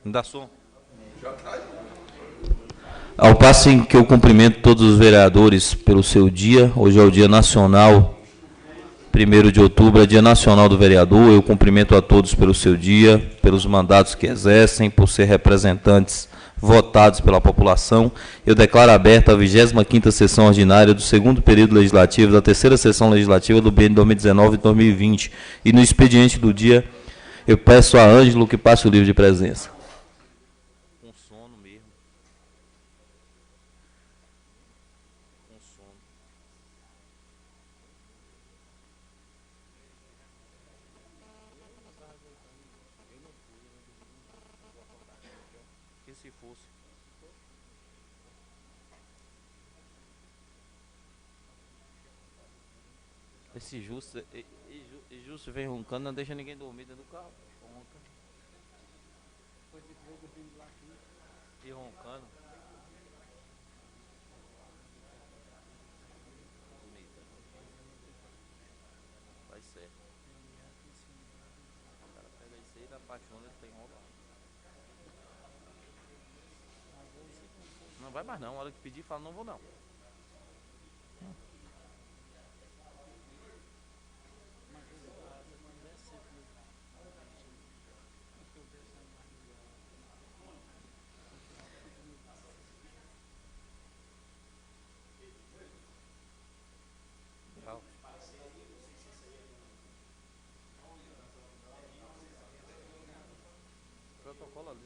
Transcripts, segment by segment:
Dá som. Ao passo em que eu cumprimento todos os vereadores pelo seu dia, hoje é o Dia Nacional, 1º de outubro, é Dia Nacional do Vereador, eu cumprimento a todos pelo seu dia, pelos mandatos que exercem, por ser representantes votados pela população. Eu declaro aberta a 25ª sessão ordinária do 2º período legislativo, da 3ª sessão legislativa do biênio 2019 e 2020. E no expediente do dia, eu peço a Ângelo que passe o livro de presença. Com sono mesmo. Com sono. Que se fosse. Esse Justo vem roncando, não deixa ninguém dormir dentro do carro. Ronca. E roncando. Bonita. Vai certo. O cara pega isso aí da parte onde ele tem roupa. Não vai mais não, a hora que pedir fala não vou não. Protocolo ali,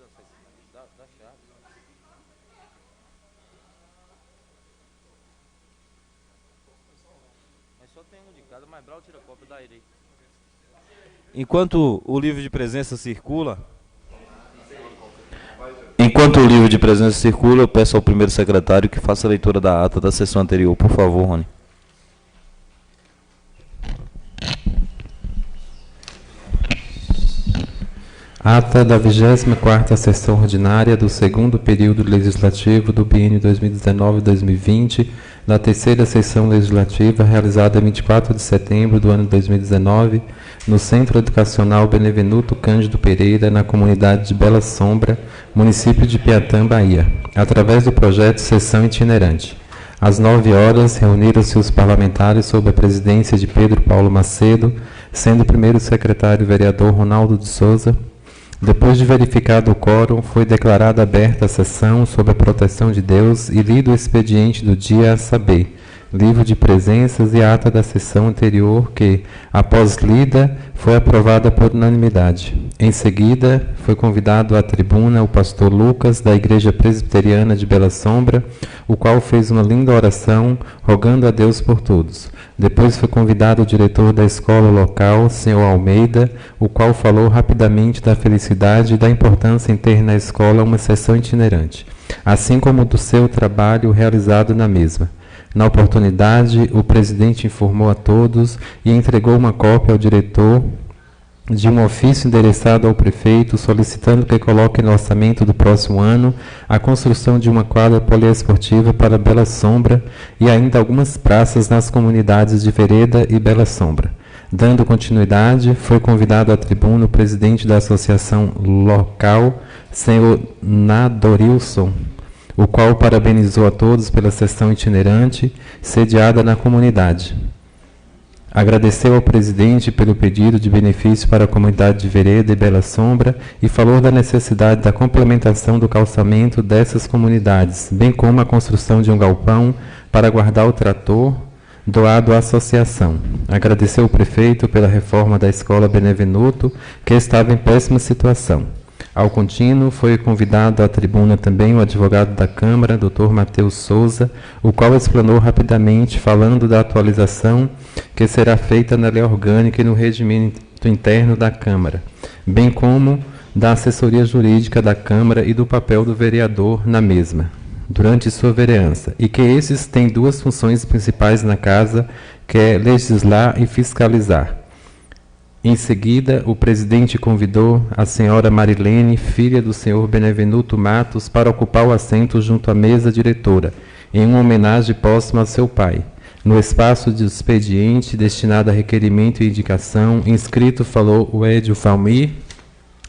da chave. Mas só tem um de cada, mas Brau tira cópia da ele. Enquanto o livro de presença circula, eu peço ao primeiro secretário que faça a leitura da ata da sessão anterior. Por favor, Rony. Ata da 24ª sessão ordinária do 2º período legislativo do biênio 2019-2020, da 3ª sessão legislativa realizada em 24 de setembro do ano 2019, no Centro Educacional Benevenuto Cândido Pereira, na comunidade de Bela Sombra, município de Piatã, Bahia, através do projeto Sessão Itinerante. Às 9 horas, reuniram-se os parlamentares sob a presidência de Pedro Paulo Macedo, sendo o primeiro secretário vereador Ronaldo de Souza. Depois de verificado o quórum, foi declarada aberta a sessão sob a proteção de Deus e lido o expediente do dia, a saber, livro de presenças e ata da sessão anterior que, após lida, foi aprovada por unanimidade. Em seguida, foi convidado à tribuna o pastor Lucas, da Igreja Presbiteriana de Bela Sombra, o qual fez uma linda oração, rogando a Deus por todos. Depois foi convidado o diretor da escola local, senhor Almeida, o qual falou rapidamente da felicidade e da importância em ter na escola uma sessão itinerante, assim como do seu trabalho realizado na mesma. Na oportunidade, o presidente informou a todos e entregou uma cópia ao diretor de um ofício endereçado ao prefeito, solicitando que coloque no orçamento do próximo ano a construção de uma quadra poliesportiva para Bela Sombra e ainda algumas praças nas comunidades de Vereda e Bela Sombra. Dando continuidade, foi convidado à tribuna o presidente da associação local, senhor Nadorilson, o qual parabenizou a todos pela sessão itinerante sediada na comunidade. Agradeceu ao presidente pelo pedido de benefício para a comunidade de Vereda e Bela Sombra e falou da necessidade da complementação do calçamento dessas comunidades, bem como a construção de um galpão para guardar o trator doado à associação. Agradeceu ao prefeito pela reforma da escola Benevenuto, que estava em péssima situação. Ao contínuo, foi convidado à tribuna também o advogado da Câmara, Dr. Matheus Souza, o qual explanou rapidamente, falando da atualização que será feita na lei orgânica e no regimento interno da Câmara, bem como da assessoria jurídica da Câmara e do papel do vereador na mesma, durante sua vereança, e que esses têm duas funções principais na Casa, que é legislar e fiscalizar. Em seguida, o presidente convidou a senhora Marilene, filha do senhor Benevenuto Matos, para ocupar o assento junto à mesa diretora, em uma homenagem póstuma a seu pai. No espaço de expediente destinado a requerimento e indicação, inscrito falou o Edio Falmir,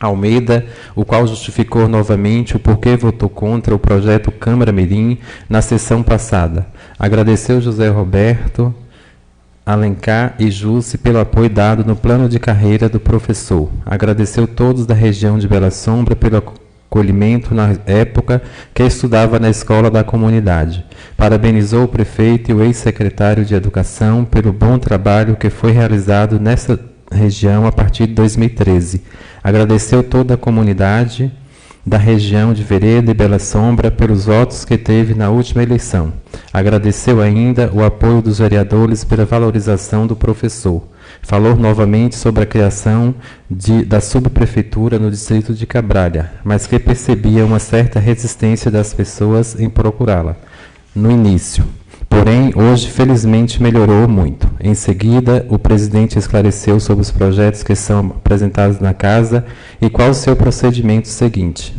Almeida, o qual justificou novamente o porquê votou contra o projeto Câmara Mirim na sessão passada. Agradeceu José Roberto, Alencar e Jusce pelo apoio dado no plano de carreira do professor. Agradeceu todos da região de Bela Sombra pelo acolhimento na época que estudava na escola da comunidade. Parabenizou o prefeito e o ex-secretário de Educação pelo bom trabalho que foi realizado nessa região a partir de 2013. Agradeceu toda a comunidade da região de Vereda e Bela Sombra pelos votos que teve na última eleição. Agradeceu ainda o apoio dos vereadores pela valorização do professor. Falou novamente sobre a criação da subprefeitura no distrito de Cabralha, mas que percebia uma certa resistência das pessoas em procurá-la no início. Porém, hoje, felizmente, melhorou muito. Em seguida, o presidente esclareceu sobre os projetos que são apresentados na casa e qual o seu procedimento seguinte.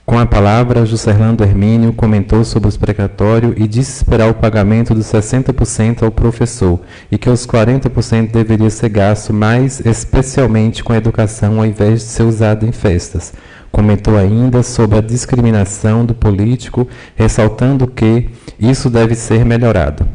Com a palavra, Juscelando Hermínio comentou sobre os precatórios e disse esperar o pagamento dos 60% ao professor e que os 40% deveria ser gasto mais especialmente com a educação ao invés de ser usado em festas. Comentou ainda sobre a discriminação do político, ressaltando que isso deve ser melhorado.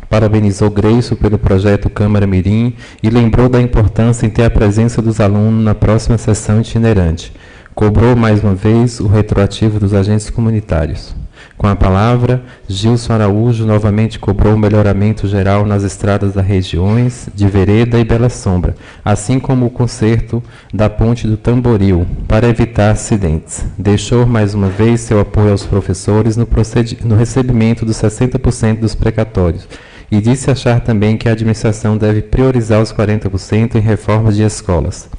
Parabenizou Greiso pelo projeto Câmara Mirim e lembrou da importância em ter a presença dos alunos na próxima sessão itinerante. Cobrou mais uma vez o retroativo dos agentes comunitários. Com a palavra, Gilson Araújo novamente cobrou o melhoramento geral nas estradas das regiões de Vereda e Bela Sombra, assim como o conserto da ponte do Tamboril, para evitar acidentes. Deixou mais uma vez seu apoio aos professores no recebimento dos 60% dos precatórios e disse achar também que a administração deve priorizar os 40% em reformas de escolas.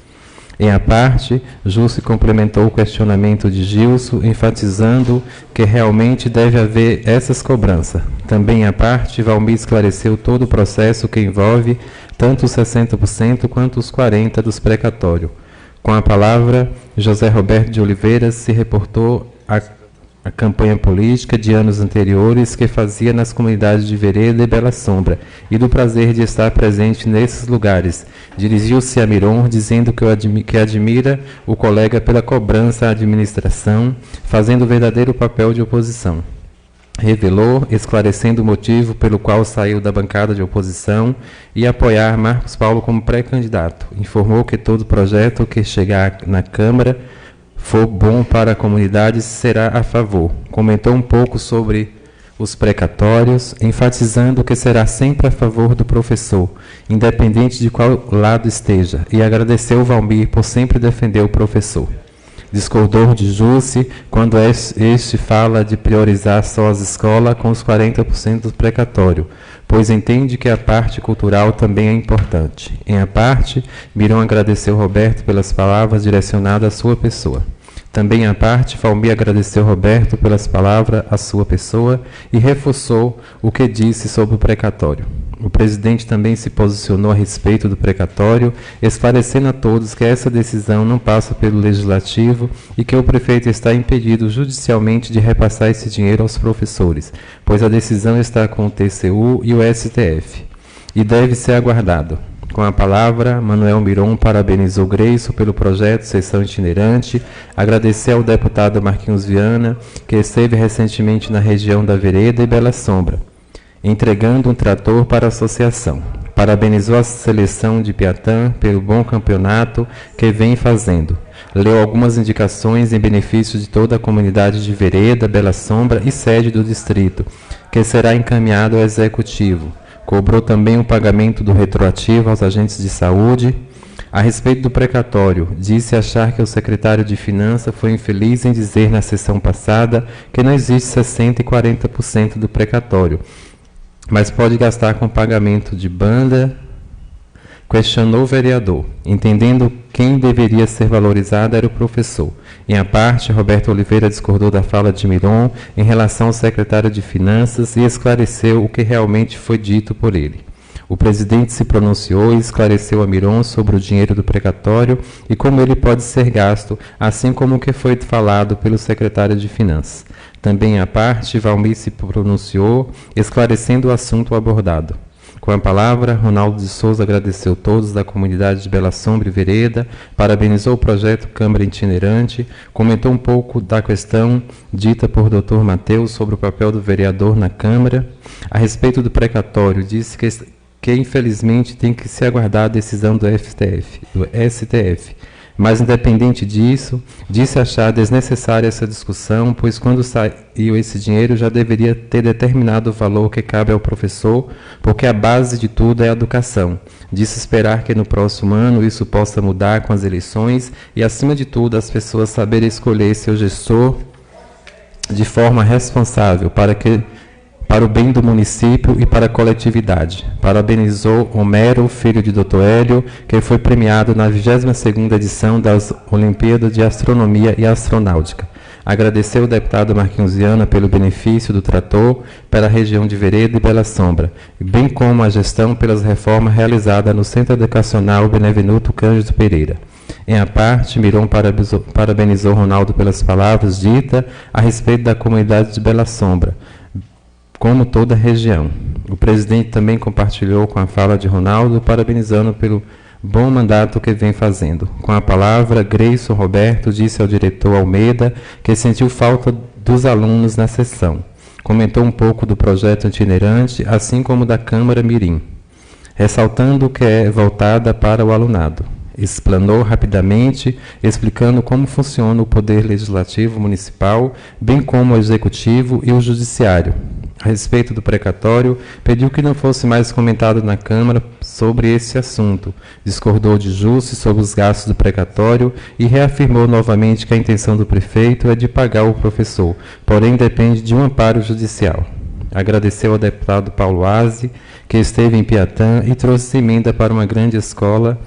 Em a parte, Jusce complementou o questionamento de Gilson, enfatizando que realmente deve haver essas cobranças. Também à parte, Valmir esclareceu todo o processo que envolve tanto os 60% quanto os 40% dos precatórios. Com a palavra, José Roberto de Oliveira se reportou a campanha política de anos anteriores que fazia nas comunidades de Vereda e Bela Sombra, e do prazer de estar presente nesses lugares. Dirigiu-se a Miron, dizendo que admira o colega pela cobrança à administração, fazendo o verdadeiro papel de oposição. Revelou, esclarecendo o motivo pelo qual saiu da bancada de oposição e apoiar Marcos Paulo como pré-candidato. Informou que todo projeto que chegar na Câmara for bom para a comunidade, será a favor. Comentou um pouco sobre os precatórios, enfatizando que será sempre a favor do professor, independente de qual lado esteja, e agradeceu Valmir por sempre defender o professor. Discordou de Jusce quando este fala de priorizar só as escolas com os 40% do precatório, pois entende que a parte cultural também é importante. Em a parte, Miron agradeceu Roberto pelas palavras direcionadas à sua pessoa. Também à parte, Valmir agradeceu Roberto pelas palavras à sua pessoa e reforçou o que disse sobre o precatório. O presidente também se posicionou a respeito do precatório, esclarecendo a todos que essa decisão não passa pelo Legislativo e que o prefeito está impedido judicialmente de repassar esse dinheiro aos professores, pois a decisão está com o TCU e o STF, e deve ser aguardado. Com a palavra, Manuel Miron parabenizou Greiso pelo projeto Sessão Itinerante, agradeceu ao deputado Marquinhos Viana, que esteve recentemente na região da Vereda e Bela Sombra, entregando um trator para a associação. Parabenizou a seleção de Piatã pelo bom campeonato que vem fazendo. Leu algumas indicações em benefício de toda a comunidade de Vereda, Bela Sombra e sede do distrito, que será encaminhado ao Executivo. Cobrou também o pagamento do retroativo aos agentes de saúde. A respeito do precatório, disse achar que o secretário de Finanças foi infeliz em dizer na sessão passada que não existe 60% e 40% do precatório, mas pode gastar com pagamento de banda. Questionou o vereador, entendendo quem deveria ser valorizado era o professor. Em a parte, Roberto Oliveira discordou da fala de Miron em relação ao secretário de Finanças e esclareceu o que realmente foi dito por ele. O presidente se pronunciou e esclareceu a Miron sobre o dinheiro do precatório e como ele pode ser gasto, assim como o que foi falado pelo secretário de Finanças. Também à parte, Valmir se pronunciou, esclarecendo o assunto abordado. Com a palavra, Ronaldo de Souza agradeceu todos da comunidade de Bela Sombra e Vereda, parabenizou o projeto Câmara Itinerante, comentou um pouco da questão dita por Dr. Matheus sobre o papel do vereador na Câmara. A respeito do precatório, disse que infelizmente tem que se aguardar a decisão do STF. Mas, independente disso, disse achar desnecessária essa discussão, pois quando saiu esse dinheiro já deveria ter determinado o valor que cabe ao professor, porque a base de tudo é a educação. Disse esperar que no próximo ano isso possa mudar com as eleições e, acima de tudo, as pessoas saberem escolher seu gestor de forma responsável para o bem do município e para a coletividade. Parabenizou Homero, filho de Dr. Hélio, que foi premiado na 22ª edição das Olimpíadas de Astronomia e Astronáutica. Agradeceu o deputado Marquinhos Viana pelo benefício do trator para a região de Vereda e Bela Sombra, bem como a gestão pelas reformas realizadas no Centro Educacional Benevenuto Cândido Pereira. Em a parte, Miron parabenizou Ronaldo pelas palavras ditas a respeito da comunidade de Bela Sombra, como toda a região. O presidente também compartilhou com a fala de Ronaldo, parabenizando pelo bom mandato que vem fazendo. Com a palavra, Greison Roberto disse ao diretor Almeida que sentiu falta dos alunos na sessão. Comentou um pouco do projeto itinerante, assim como da Câmara Mirim, ressaltando que é voltada para o alunado. Explanou rapidamente, explicando como funciona o Poder Legislativo Municipal, bem como o Executivo e o Judiciário. A respeito do precatório, pediu que não fosse mais comentado na Câmara sobre esse assunto. Discordou de Jusce sobre os gastos do precatório e reafirmou novamente que a intenção do prefeito é de pagar o professor, porém depende de um amparo judicial. Agradeceu ao deputado Paulo Aze, que esteve em Piatã e trouxe emenda para uma grande escola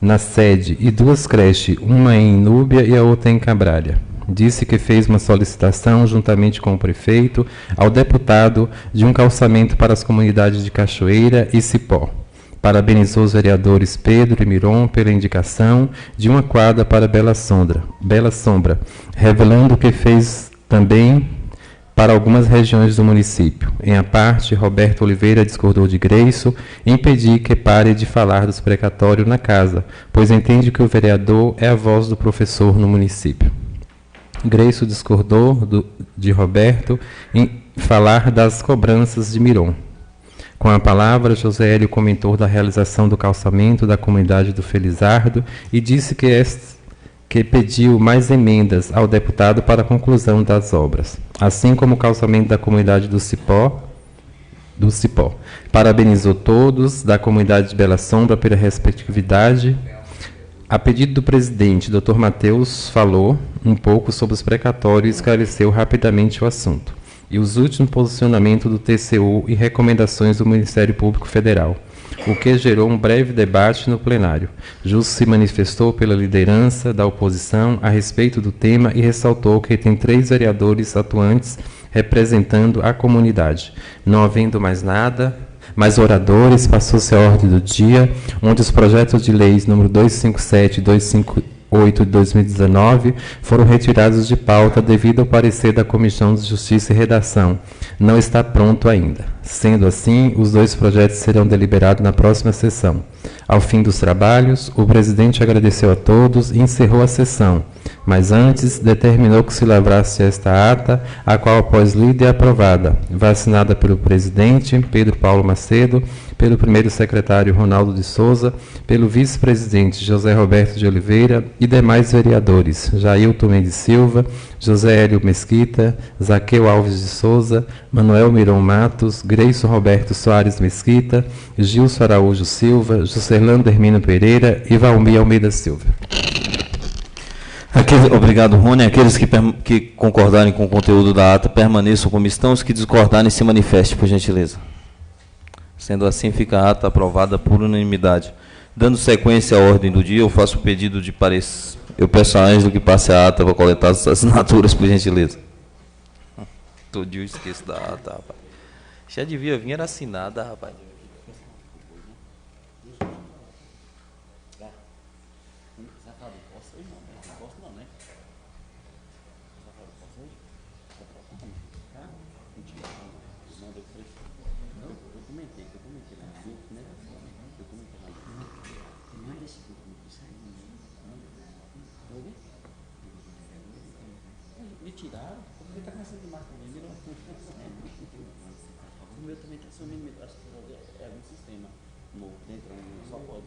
na sede e 2 creches, uma em Inúbia e a outra em Cabralha. Disse que fez uma solicitação, juntamente com o prefeito, ao deputado de um calçamento para as comunidades de Cachoeira e Cipó. Parabenizou os vereadores Pedro e Miron pela indicação de uma quadra para Bela Sombra, revelando que fez também para algumas regiões do município. Em a parte, Roberto Oliveira discordou de Greison e impediu que pare de falar dos precatórios na casa, pois entende que o vereador é a voz do professor no município. Greison discordou de Roberto em falar das cobranças de Miron. Com a palavra, José Hélio comentou da realização do calçamento da comunidade do Felizardo e disse que pediu mais emendas ao deputado para a conclusão das obras, assim como o calçamento da comunidade do Cipó. Parabenizou todos da comunidade de Bela Sombra pela respectividade. A pedido do presidente, Dr. Matheus falou um pouco sobre os precatórios e esclareceu rapidamente o assunto. E os últimos posicionamentos do TCU e recomendações do Ministério Público Federal, o que gerou um breve debate no plenário. Justo se manifestou pela liderança da oposição a respeito do tema e ressaltou que tem 3 vereadores atuantes representando a comunidade. Não havendo mais oradores, passou-se a ordem do dia, onde os projetos de leis número 257 e 258 de 2019 foram retirados de pauta devido ao parecer da Comissão de Justiça e Redação. Não está pronto ainda. Sendo assim, os 2 projetos serão deliberados na próxima sessão. Ao fim dos trabalhos, o presidente agradeceu a todos e encerrou a sessão, mas antes determinou que se lavrasse esta ata, a qual, após lida e aprovada, vacinada pelo presidente Pedro Paulo Macedo, pelo primeiro secretário Ronaldo de Souza, pelo vice-presidente José Roberto de Oliveira e demais vereadores, Jailton Mendes Silva, José Hélio Mesquita, Zaqueu Alves de Souza, Manuel Miron Matos, Greison Roberto Soares Mesquita, Gilson Araújo Silva, Juscelano Hermino Pereira e Valmir Almeida Silva. Obrigado, Rony. Aqueles que concordarem com o conteúdo da ata permaneçam como estão, os que discordarem se manifestem, por gentileza. Sendo assim, fica a ata aprovada por unanimidade. Dando sequência à ordem do dia, eu faço o pedido de parecer. Eu peço a Ângelo que passe a ata para coletar as assinaturas, por gentileza. Todo dia eu esqueço da ata, rapaz. Já devia vir, era assinada, rapaz. Me tiraram, porque está começando demais também, virou. O meu também está sumindo, acho que é um sistema novo, dentro só pode.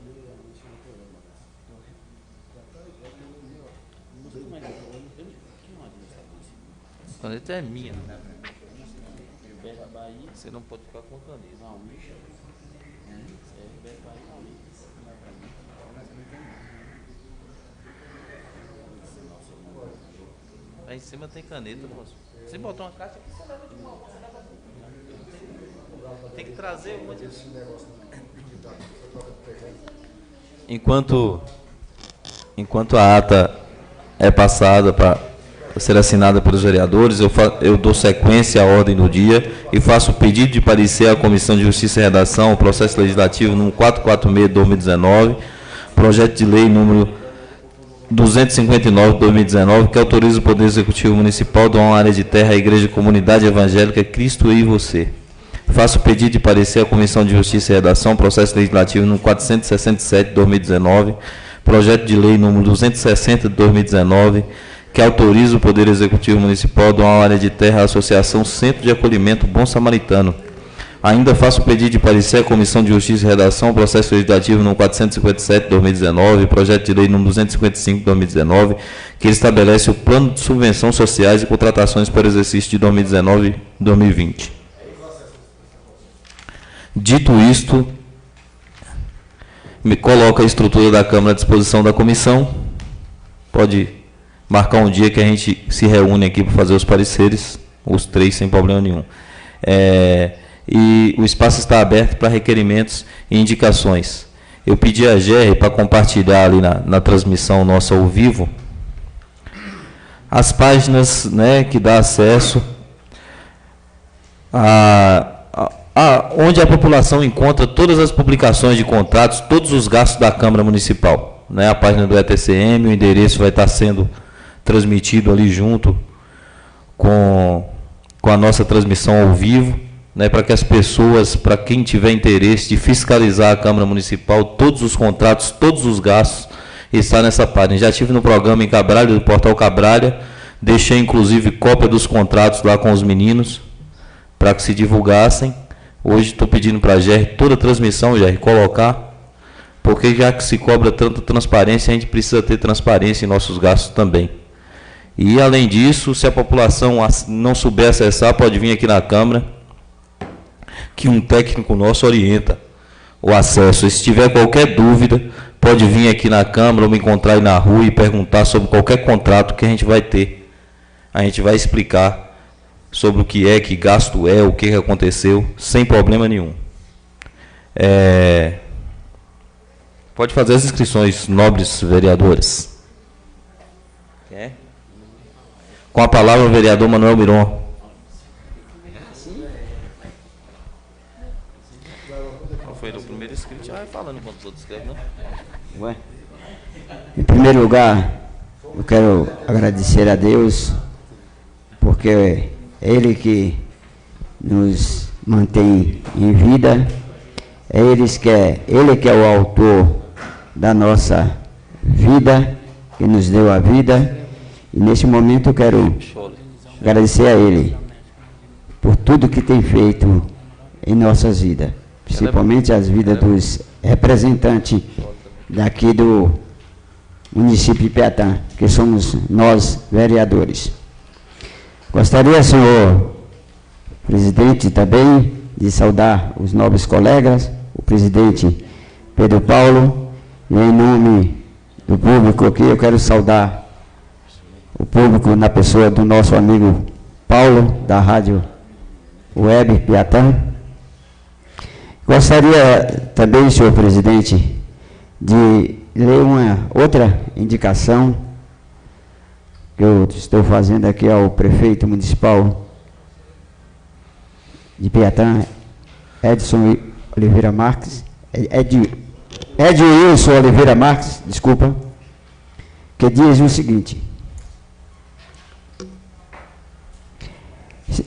Como é que quem é o administrador? A caneta é minha. Bahia. Você não pode ficar com a caneta. Não, Bahia, não. Aí em cima tem caneta, moço. Se botar uma caixa aqui, você leva de mão. Tem que trazer uma de... Enquanto a ata é passada para ser assinada pelos vereadores, eu dou sequência à ordem do dia e faço o pedido de parecer à Comissão de Justiça e Redação, o processo legislativo número 446 de 2019, projeto de lei número 259 de 2019, que autoriza o Poder Executivo Municipal a doar uma área de terra à Igreja Comunidade Evangélica Cristo e Você. Faço o pedido de parecer à Comissão de Justiça e Redação, processo legislativo número 467 de 2019, projeto de lei número 260 de 2019, que autoriza o Poder Executivo Municipal a doar uma área de terra à Associação Centro de Acolhimento Bom Samaritano. Ainda faço o pedido de parecer à Comissão de Justiça e Redação, processo legislativo número 457 de 2019, projeto de lei número 255 de 2019, que estabelece o plano de subvenção sociais e contratações para o exercício de 2019 e 2020. Dito isto, me coloca a estrutura da Câmara à disposição da comissão. Pode marcar um dia que a gente se reúne aqui para fazer os pareceres, os três sem problema nenhum. E o espaço está aberto para requerimentos e indicações. Eu pedi a GR para compartilhar ali na transmissão nossa ao vivo as páginas, né, que dá acesso onde a população encontra todas as publicações de contratos, todos os gastos da Câmara Municipal. Né, a página do ETCM, o endereço vai estar sendo transmitido ali junto com a nossa transmissão ao vivo, né, para que as pessoas, para quem tiver interesse de fiscalizar a Câmara Municipal, todos os contratos, todos os gastos, está nessa página. Já estive no programa em Cabralha, do Portal Cabralha, deixei inclusive cópia dos contratos lá com os meninos, para que se divulgassem. Hoje estou pedindo para a GR, toda a transmissão, GR, colocar, porque já que se cobra tanta transparência, a gente precisa ter transparência em nossos gastos também. E, além disso, se a população não souber acessar, pode vir aqui na Câmara, que um técnico nosso orienta o acesso. E se tiver qualquer dúvida, pode vir aqui na Câmara ou me encontrar aí na rua e perguntar sobre qualquer contrato que a gente vai ter. A gente vai explicar sobre o que é, que gasto é, o que aconteceu, sem problema nenhum. Pode fazer as inscrições, nobres vereadores. Com a palavra o vereador Manuel Miron. Qual foi o primeiro inscrito? Já vai falando enquanto os outros escrevem, não? Ué. Em primeiro lugar, eu quero agradecer a Deus, porque é Ele que nos mantém em vida, Ele que é o autor da nossa vida, que nos deu a vida, e neste momento eu quero agradecer a Ele por tudo que tem feito em nossas vidas, principalmente as vidas dos representantes daqui do município de Piatã, que somos nós, vereadores. Gostaria, senhor presidente, também de saudar os nobres colegas, o presidente Pedro Paulo, e em nome do público aqui, eu quero saudar o público na pessoa do nosso amigo Paulo, da Rádio Web Piatã. Gostaria também, senhor presidente, de ler uma outra indicação que eu estou fazendo aqui ao prefeito municipal de Piatã, Edson Oliveira Marques, Edilson Oliveira Marques, desculpa, que diz o seguinte: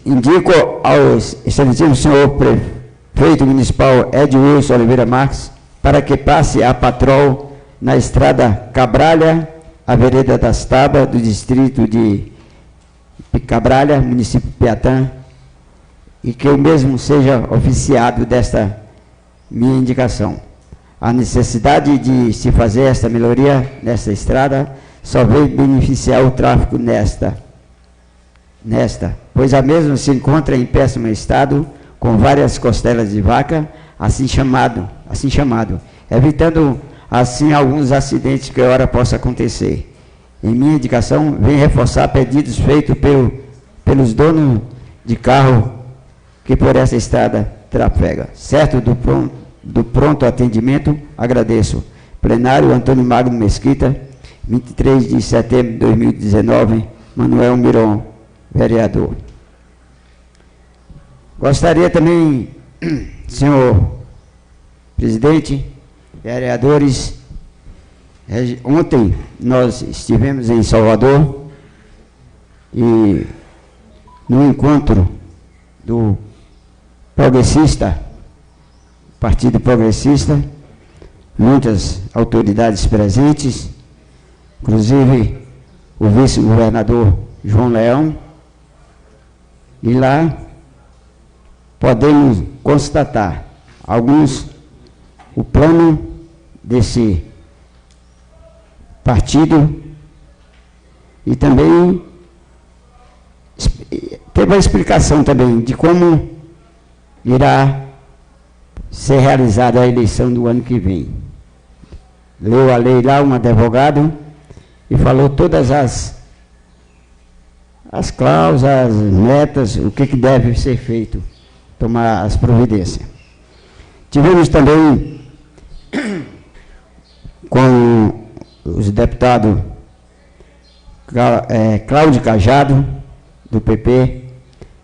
indico ao excelentíssimo senhor prefeito municipal Ed Wilson Oliveira Marques para que passe a patrol na estrada Cabralha, a vereda das Tabas, do distrito de Cabralha, município de Piatã, e que o mesmo seja oficiado desta minha indicação. A necessidade de se fazer esta melhoria nesta estrada só veio beneficiar o tráfego nesta, pois a mesma se encontra em péssimo estado, com várias costelas de vaca, assim chamado, evitando assim alguns acidentes que ora possa acontecer. Em minha indicação, vem reforçar pedidos feitos pelos donos de carro que por essa estrada trafega. Certo do pronto atendimento, agradeço. Plenário Antônio Magno Mesquita, 23 de setembro de 2019, Manuel Miron, vereador. Gostaria também, senhor presidente, vereadores, ontem nós estivemos em Salvador e no encontro do Partido Progressista, muitas autoridades presentes, inclusive o vice-governador João Leão, e lá podemos constatar o plano desse partido e também teve a explicação também de como irá ser realizada a eleição do ano que vem. Leu a lei lá, um advogado, e falou todas as cláusulas, as metas, o que deve ser feito, tomar as providências. Tivemos também com os deputados Cláudio Cajado, do PP,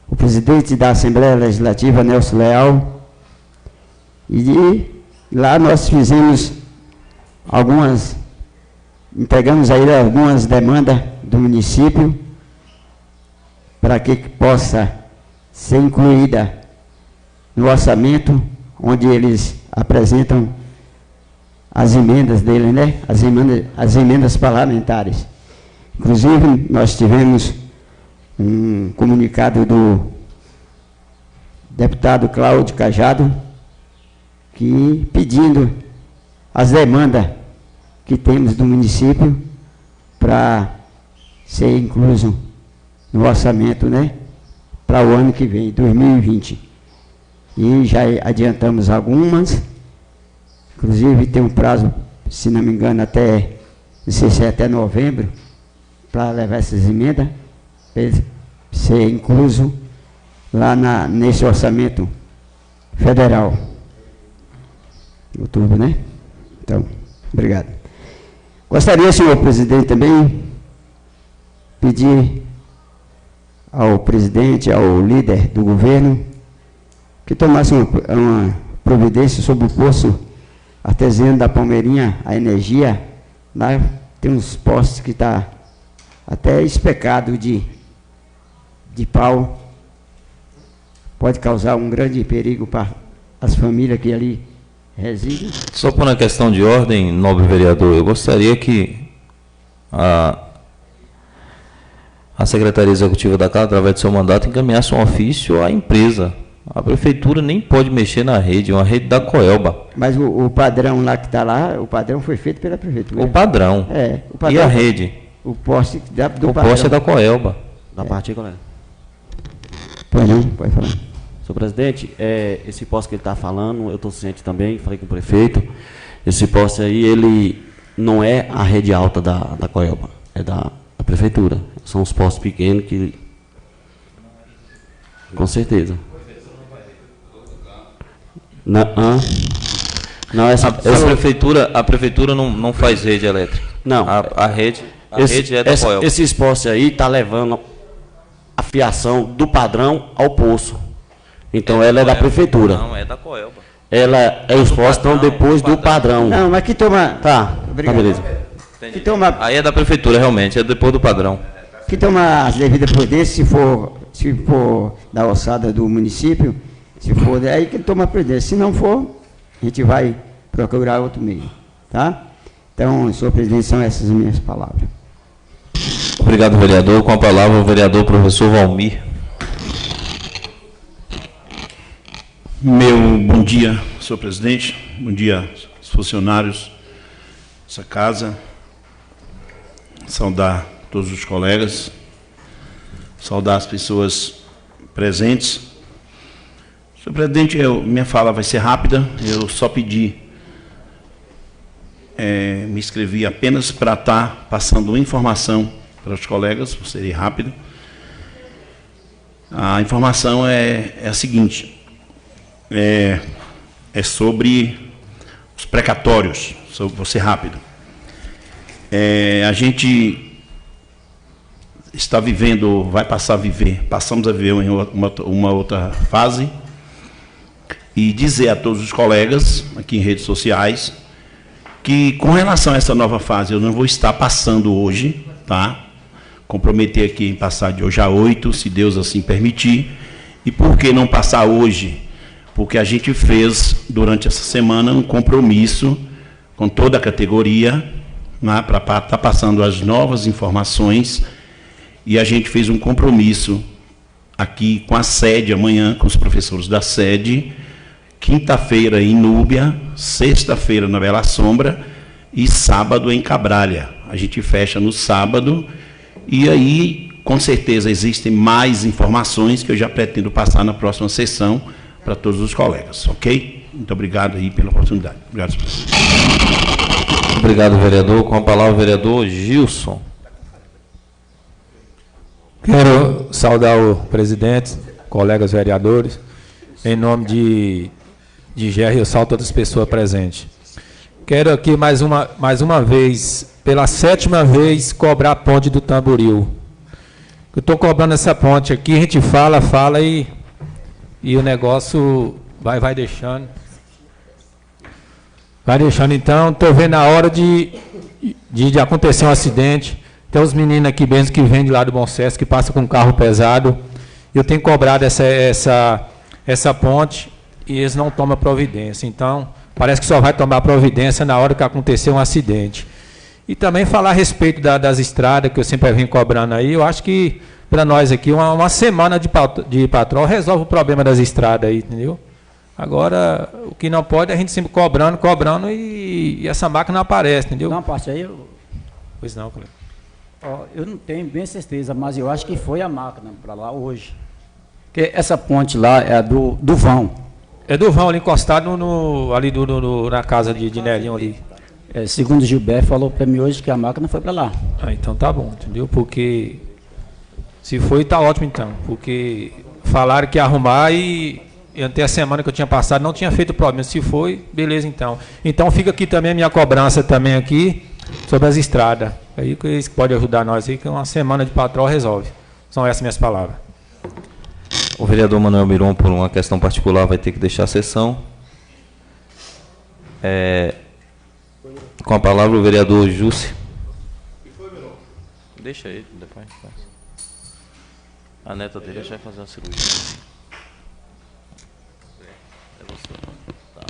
o presidente da Assembleia Legislativa, Nelson Leal, e lá nós fizemos entregamos a ele algumas demandas do município para que possa ser incluída no orçamento, onde eles apresentam as emendas dele, né? As emendas parlamentares. Inclusive, nós tivemos um comunicado do deputado Cláudio Cajado, pedindo as demandas que temos do município para ser incluso no orçamento, né? Para o ano que vem, 2020. E já adiantamos algumas, inclusive tem um prazo, se não me engano, não sei se é até novembro, para levar essas emendas, para ser incluso lá nesse orçamento federal. Outubro, né? Então, obrigado. Gostaria, senhor presidente, também pedir ao presidente, ao líder do governo, que tomasse uma providência sobre o poço artesiano da Palmeirinha, a energia. Lá tem uns postes que está até especado de pau, pode causar um grande perigo para as famílias que ali residem. Só por uma questão de ordem, nobre vereador, eu gostaria que a Secretaria Executiva da Casa, através do seu mandato, encaminhasse um ofício à empresa. A prefeitura nem pode mexer na rede, é uma rede da Coelba. Mas o padrão lá que está lá, o padrão foi feito pela prefeitura. O padrão. O padrão. E a rede? O poste do o poste é da Coelba. Da parte aí, colega. Pois não, pode falar. Senhor presidente, esse poste que ele está falando, eu estou ciente também, falei com o prefeito, esse poste aí, ele não é a rede alta da Coelba, é da prefeitura. São os postes pequenos que... Com certeza. Não, A prefeitura não faz rede elétrica. Não. A rede é da Coelba. Esse poste aí está levando a fiação do padrão ao poço. Então, ela é da prefeitura. Não, é da Coelba. Os postes estão depois do padrão. Não, mas que toma... Tá, beleza. Que toma, aí é da prefeitura, realmente, é depois do padrão. Que toma as devidas providências, se for da alçada do município, Se for, é aí que ele toma a presidência. Se não for, a gente vai procurar outro meio. Tá? Então, senhor presidente, são essas minhas palavras. Obrigado, vereador. Com a palavra, o vereador professor Valmir. Meu bom dia, senhor presidente. Bom dia, aos funcionários dessa casa. Saudar todos os colegas. Saudar as pessoas presentes. Senhor presidente, minha fala vai ser rápida. Eu só pedi, me inscrevi apenas para estar passando uma informação para os colegas, vou ser rápido. A informação é a seguinte, é sobre os precatórios, vou ser rápido. A gente está vivendo, vai passar a viver, passamos a viver uma outra fase, e dizer a todos os colegas aqui em redes sociais que, com relação a essa nova fase, eu não vou estar passando hoje, tá? Comprometer aqui em passar de hoje a 8, se Deus assim permitir. E por que não passar hoje? Porque a gente fez, durante essa semana, um compromisso com toda a categoria, né, para estar passando as novas informações, e a gente fez um compromisso aqui com a sede amanhã, com os professores da sede, quinta-feira em Núbia, sexta-feira na Bela Sombra e sábado em Cabralha. A gente fecha no sábado e aí, com certeza, existem mais informações que eu já pretendo passar na próxima sessão para todos os colegas, ok? Muito obrigado aí pela oportunidade. Obrigado, senhor presidente. Obrigado, vereador. Com a palavra, o vereador Gilson. Quero saudar o presidente, colegas vereadores, em nome de GR, eu salto todas as pessoas presentes. Quero aqui mais uma vez, pela 7ª vez, cobrar a ponte do Tamboril. Eu estou cobrando essa ponte aqui, a gente fala e o negócio vai deixando. Vai deixando, então, estou vendo a hora de acontecer um acidente. Tem os meninos aqui mesmo que vêm de lá do Bom Sucesso, que passam com um carro pesado. Eu tenho cobrado essa ponte e eles não tomam providência. Então, parece que só vai tomar providência na hora que acontecer um acidente. E também falar a respeito das estradas, que eu sempre venho cobrando aí. Eu acho que, para nós aqui, uma semana de patrol resolve o problema das estradas aí, entendeu? Agora, o que não pode é a gente sempre cobrando e essa máquina não aparece, entendeu? Não, parte aí... Pois não, colega. Eu não tenho bem certeza, mas eu acho que foi a máquina para lá hoje. Porque essa ponte lá é a do vão. É do vão, ali encostado ali na casa de Nelinho ali. Segundo o Gilberto, falou para mim hoje que a máquina foi para lá. Ah, então tá bom, entendeu? Porque se foi, tá ótimo então. Porque falaram que ia arrumar e até a semana que eu tinha passado não tinha feito problema. Se foi, beleza então. Então fica aqui também a minha cobrança também aqui sobre as estradas. Aí que eles podem ajudar nós aí, que uma semana de patrol resolve. São essas minhas palavras. O vereador Manuel Miron, por uma questão particular, vai ter que deixar a sessão. Com a palavra, o vereador Júcio. Deixa ele, depois. A neta dele já vai fazer uma cirurgia. É você. Tá.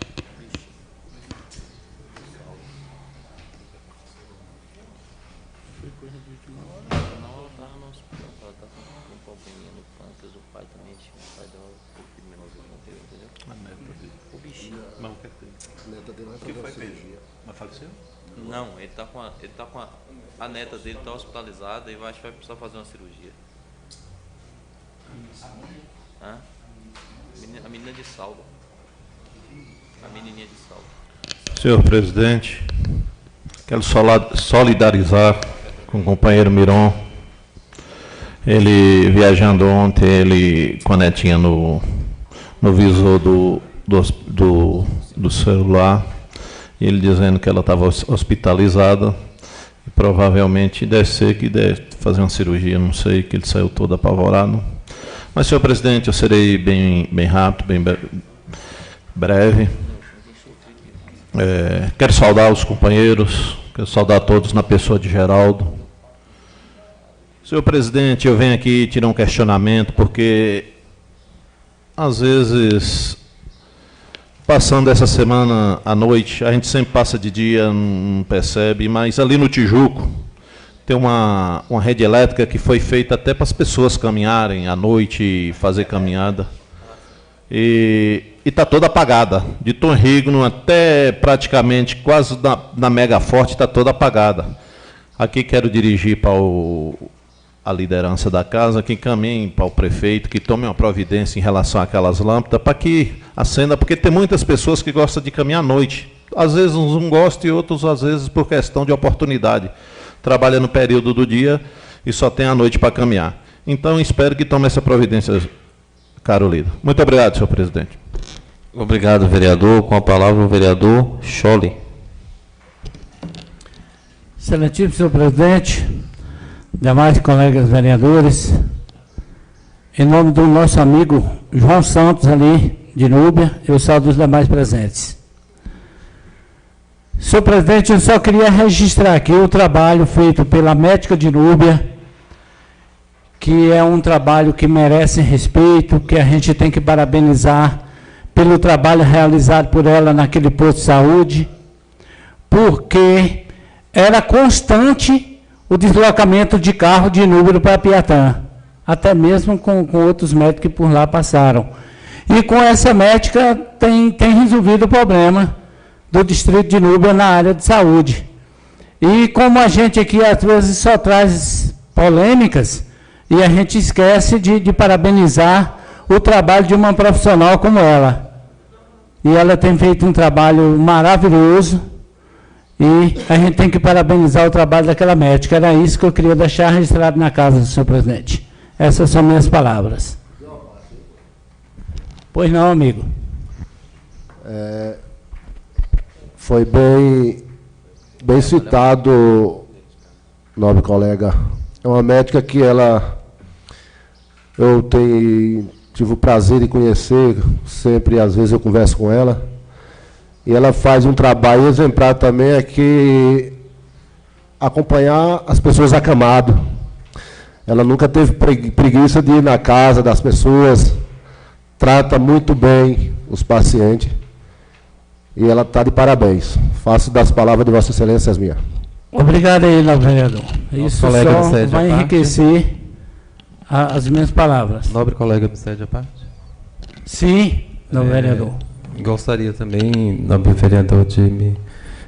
Foi coisa do último ano. Não, ela estava no hospital. Ela estava com um probleminha no pâncreas. O pai também tinha. O pai dela, o filho menor dele, não teve, entendeu? A neta dele. O bichinho. Mas o que é que teve? A neta dele vai fazer uma cirurgia. Mas faleceu? Não, ele tá com a neta dele está hospitalizada e acho que vai precisar fazer uma cirurgia. A menina de Salva. A menininha de Salva. Senhor presidente, quero solidarizar com o companheiro Miron. Ele, viajando ontem, ele com a netinha no visor do celular, ele dizendo que ela estava hospitalizada e provavelmente deve ser que deve fazer uma cirurgia, não sei, que ele saiu todo apavorado. Mas, senhor presidente, eu serei bem rápido, bem breve. Quero saudar os companheiros, quero saudar todos na pessoa de Geraldo. Senhor presidente, eu venho aqui tirar um questionamento, porque às vezes, passando essa semana à noite, a gente sempre passa de dia, não percebe, mas ali no Tijuco tem uma rede elétrica que foi feita até para as pessoas caminharem à noite e fazer caminhada. E está toda apagada. De Tom Rigno até praticamente quase na Mega Forte está toda apagada. Aqui quero dirigir para a liderança da casa, que encaminhe para o prefeito, que tome uma providência em relação àquelas lâmpadas, para que acenda, porque tem muitas pessoas que gostam de caminhar à noite. Às vezes uns não gostam e outros, às vezes, por questão de oportunidade. Trabalha no período do dia e só tem a noite para caminhar. Então, espero que tome essa providência, caro líder. Muito obrigado, senhor presidente. Obrigado, vereador. Com a palavra, o vereador Scholle. Excelentíssimo senhor presidente, demais colegas vereadores, em nome do nosso amigo João Santos, ali de Núbia, eu saúdo os demais presentes. Senhor presidente, eu só queria registrar aqui o trabalho feito pela médica de Núbia, que é um trabalho que merece respeito, que a gente tem que parabenizar pelo trabalho realizado por ela naquele posto de saúde, porque era constante o deslocamento de carro de Núbia para Piatã, até mesmo com outros médicos que por lá passaram. E com essa médica tem resolvido o problema do distrito de Núbia na área de saúde. E como a gente aqui às vezes só traz polêmicas, e a gente esquece de parabenizar o trabalho de uma profissional como ela. E ela tem feito um trabalho maravilhoso, e a gente tem que parabenizar o trabalho daquela médica. Era isso que eu queria deixar registrado na casa, senhor presidente. Essas são minhas palavras. Pois não, amigo. Foi bem citado, nobre colega. É uma médica que eu tive o prazer de conhecer, sempre, às vezes, eu converso com ela. E ela faz um trabalho exemplar também, é que acompanhar as pessoas acamadas. Ela nunca teve preguiça de ir na casa das pessoas, trata muito bem os pacientes. E ela está de parabéns. Faço das palavras de Vossa Excelência as minhas. Obrigado aí, nobre vereador. Isso só vai enriquecer as minhas palavras. Nobre colega, me cede a parte? Sim, nobre vereador. Gostaria também, nobre vereador, de me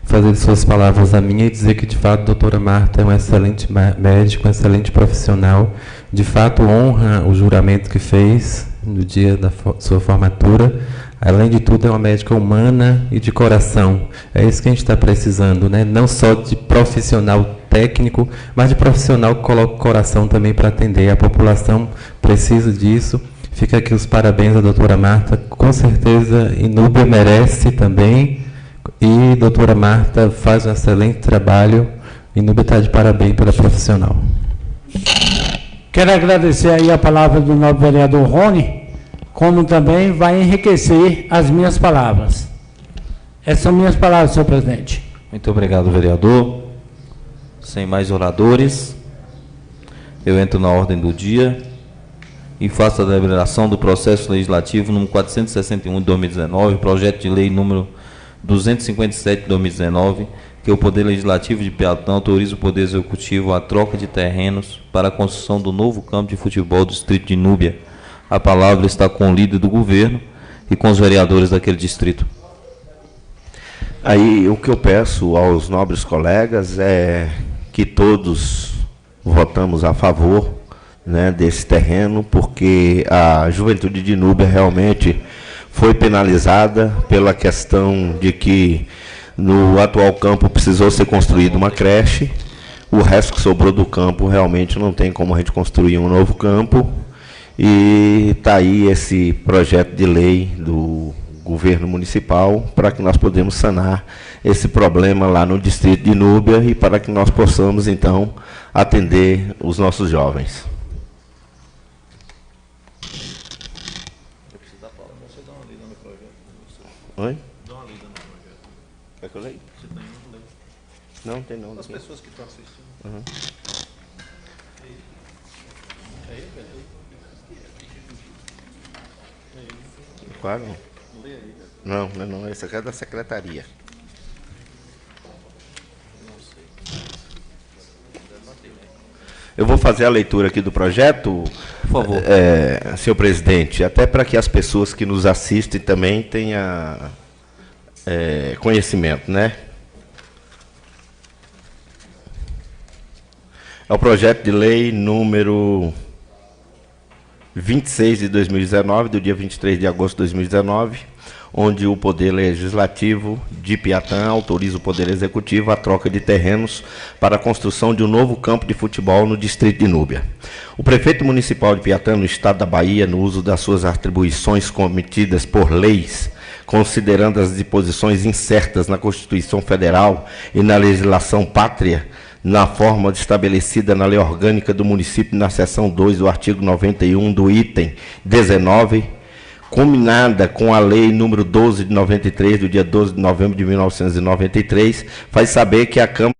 fazer suas palavras a minha e dizer que, de fato, a doutora Marta é um excelente médico, um excelente profissional. De fato, honra o juramento que fez no dia da sua formatura. Além de tudo, é uma médica humana e de coração. É isso que a gente está precisando, né? Não só de profissional técnico, mas de profissional que coloca o coração também para atender. A população precisa disso. Fica aqui os parabéns à doutora Marta. Com certeza, Núbia merece também. E doutora Marta faz um excelente trabalho. Núbia está de parabéns pela profissional. Quero agradecer aí a palavra do nobre vereador Rony, como também vai enriquecer as minhas palavras. Essas são minhas palavras, senhor presidente. Muito obrigado, vereador. Sem mais oradores, eu entro na ordem do dia e faço a deliberação do processo legislativo número 461 de 2019, projeto de lei número 257 de 2019, que o Poder Legislativo de Piatã autoriza o Poder Executivo a troca de terrenos para a construção do novo campo de futebol do distrito de Núbia. A palavra está com o líder do governo e com os vereadores daquele distrito. Aí o que eu peço aos nobres colegas é que todos votamos a favor, né, desse terreno, porque a juventude de Núbia realmente foi penalizada pela questão de que no atual campo precisou ser construída uma creche. O resto que sobrou do campo realmente não tem como a gente construir um novo campo. E está aí esse projeto de lei do governo municipal para que nós podemos sanar esse problema lá no distrito de Núbia e para que nós possamos, então, atender os nossos jovens. Oi? Dá uma lida no projeto. Quer que eu leia? Você tem um leio. Não, tem não. As pessoas que estão assistindo. Uhum. É ele, velho? É ele. Claro. Não, não, esse aqui é da secretaria. Eu vou fazer a leitura aqui do projeto, por favor, senhor presidente, até para que as pessoas que nos assistem também tenham conhecimento, né? É o projeto de lei número 26 de 2019, do dia 23 de agosto de 2019, onde o Poder Legislativo de Piatã autoriza o Poder Executivo a troca de terrenos para a construção de um novo campo de futebol no distrito de Núbia. O prefeito municipal de Piatã, no estado da Bahia, no uso das suas atribuições cometidas por leis, considerando as disposições incertas na Constituição Federal e na legislação pátria, na forma estabelecida na Lei Orgânica do Município, na seção 2 do artigo 91 do item 19, combinada com a Lei número 12 de 93, do dia 12 de novembro de 1993, faz saber que a Câmara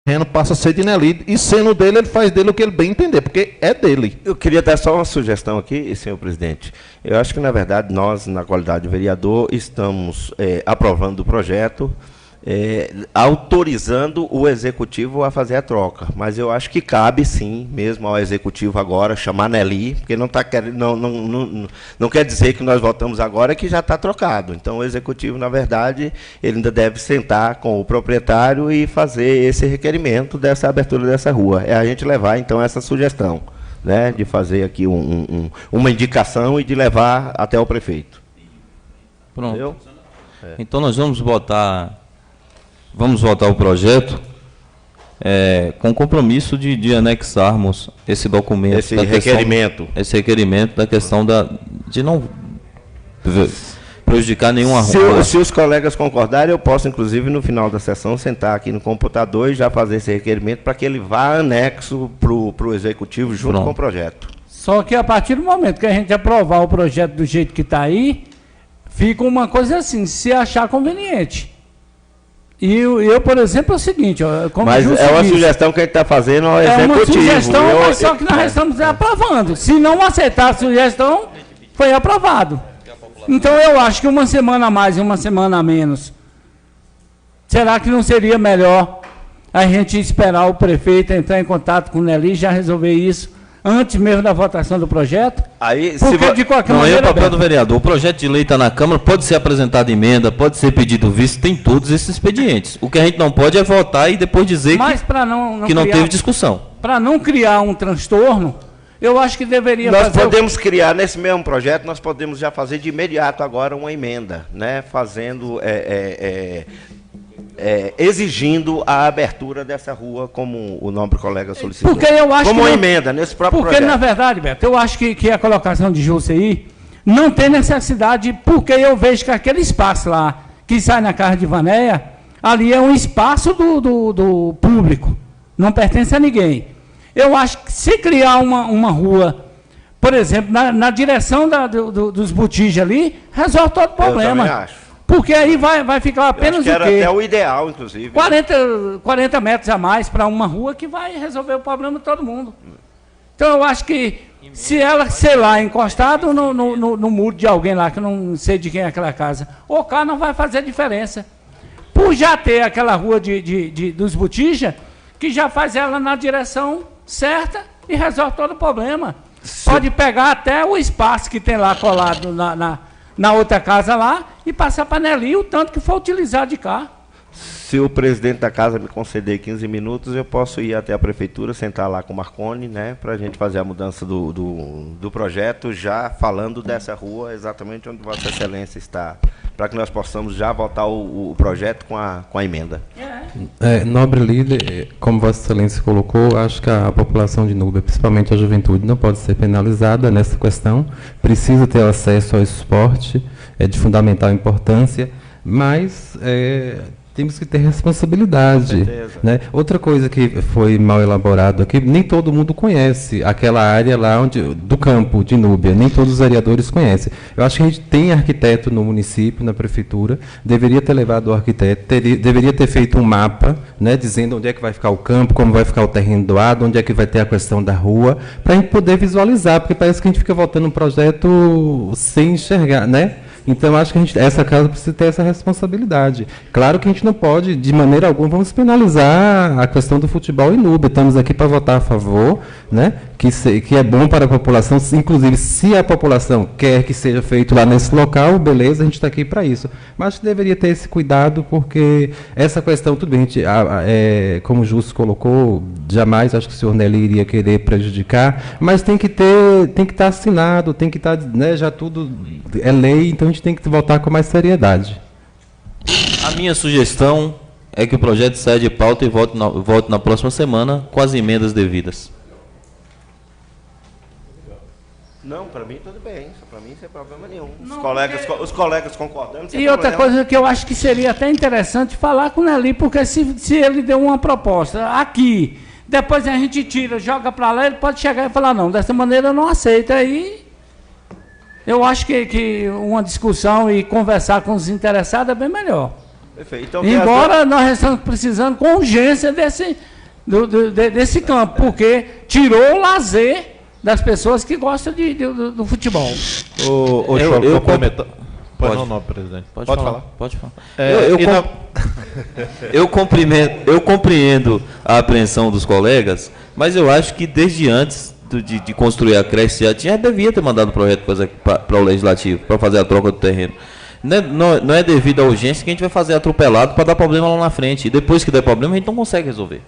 terreno passa a ser de Nelly, e sendo dele, ele faz dele o que ele bem entender, porque é dele. Eu queria dar só uma sugestão aqui, senhor presidente. Eu acho que, na verdade, nós, na qualidade de vereador, estamos aprovando o projeto, autorizando o executivo a fazer a troca. Mas eu acho que cabe, sim, mesmo ao executivo agora, chamar Nelly, porque não quer dizer que nós votamos agora que já está trocado. Então, o executivo, na verdade, ele ainda deve sentar com o proprietário e fazer esse requerimento dessa abertura dessa rua. É a gente levar, então, essa sugestão, né, de fazer aqui uma indicação e de levar até o prefeito. Pronto. Entendeu? Então, nós vamos votar o projeto com compromisso de anexarmos esse documento. Esse requerimento da questão de não prejudicar nenhuma rua. Se os colegas concordarem, eu posso, inclusive, no final da sessão, sentar aqui no computador e já fazer esse requerimento para que ele vá anexo para o executivo junto com o projeto. Só que a partir do momento que a gente aprovar o projeto do jeito que está aí, fica uma coisa assim, se achar conveniente. E eu, por exemplo, é o seguinte... Mas é uma sugestão que a gente está fazendo ao executivo. É uma sugestão, mas só que nós estamos aprovando. Se não aceitar a sugestão, foi aprovado. Então, eu acho que uma semana a mais e uma semana a menos. Será que não seria melhor a gente esperar o prefeito entrar em contato com o Nelly e já resolver isso antes mesmo da votação do projeto? Aí, porque, de qualquer maneira, é o papel do vereador. O projeto de lei está na Câmara, pode ser apresentado emenda, pode ser pedido visto, tem todos esses expedientes. O que a gente não pode é votar e depois dizer que não teve discussão. Para não criar um transtorno, eu acho que deveria Nós podemos criar, nesse mesmo projeto, nós podemos já fazer de imediato agora uma emenda, né, fazendo... exigindo a abertura dessa rua, como o nobre colega solicitou. Porque eu acho como uma emenda nesse próprio projeto. Porque, na verdade, Beto, eu acho que a colocação de Júlio aí não tem necessidade, porque eu vejo que aquele espaço lá, que sai na casa de Vanéia, ali é um espaço do público, não pertence a ninguém. Eu acho que se criar uma rua, por exemplo, na direção dos botijos ali, resolve todo o problema. Eu também acho. Porque aí vai ficar apenas o quê? Era até o ideal, inclusive. 40 metros a mais para uma rua que vai resolver o problema de todo mundo. Então, eu acho que se ela, sei lá, encostado no muro de alguém lá, que eu não sei de quem é aquela casa, o carro não vai fazer diferença. Por já ter aquela rua dos botija, que já faz ela na direção certa e resolve todo o problema. Pode pegar até o espaço que tem lá colado na outra casa lá e passar para Nelly o tanto que for utilizado de carro. Se o presidente da casa me conceder 15 minutos, eu posso ir até a prefeitura, sentar lá com o Marconi, né, para a gente fazer a mudança do projeto, já falando dessa rua, exatamente onde Vossa Excelência está, para que nós possamos já votar o projeto com a emenda. Nobre líder, como Vossa Excelência colocou, acho que a população de Núbia, principalmente a juventude, não pode ser penalizada nessa questão, precisa ter acesso ao esporte, é de fundamental importância, mas temos que ter responsabilidade. Né? Outra coisa que foi mal elaborado aqui, nem todo mundo conhece aquela área lá do campo de Núbia, nem todos os vereadores conhecem. Eu acho que a gente tem arquiteto no município, na prefeitura, deveria ter levado o arquiteto, deveria ter feito um mapa, né, dizendo onde é que vai ficar o campo, como vai ficar o terreno doado, onde é que vai ter a questão da rua, para a gente poder visualizar, porque parece que a gente fica votando um projeto sem enxergar, né? Então, acho que essa casa precisa ter essa responsabilidade. Claro que a gente não pode, de maneira alguma, vamos penalizar a questão do futebol em Núbia. Estamos aqui para votar a favor, né? Que é bom para a população, inclusive, se a população quer que seja feito lá nesse local, beleza, a gente está aqui para isso. Mas acho que deveria ter esse cuidado, porque essa questão, tudo bem, como o Justo colocou, jamais acho que o senhor Nelly iria querer prejudicar, mas tem que estar assinado, tem que estar, né, já tudo é lei, então a gente tem que votar com mais seriedade. A minha sugestão é que o projeto saia de pauta e volte na próxima semana com as emendas devidas. Não, para mim tudo bem. Para mim sem problema nenhum. Os colegas concordando. E outra coisa que eu acho que seria até interessante falar com o Nelly, porque se ele deu uma proposta aqui, depois a gente tira, joga para lá, ele pode chegar e falar, não, dessa maneira eu não aceito. Aí eu acho que uma discussão e conversar com os interessados é bem melhor. Perfeito. Então, embora nós estamos precisando com urgência desse campo, porque tirou o lazer das pessoas que gostam do futebol. Eu complemento. Não, presidente. Pode falar. Pode falar. Eu compreendo a apreensão dos colegas, mas eu acho que desde antes de construir a creche já devia ter mandado o projeto para o Legislativo, para fazer a troca do terreno. Não é devido à urgência que a gente vai fazer atropelado para dar problema lá na frente. E depois que der problema, a gente não consegue resolver.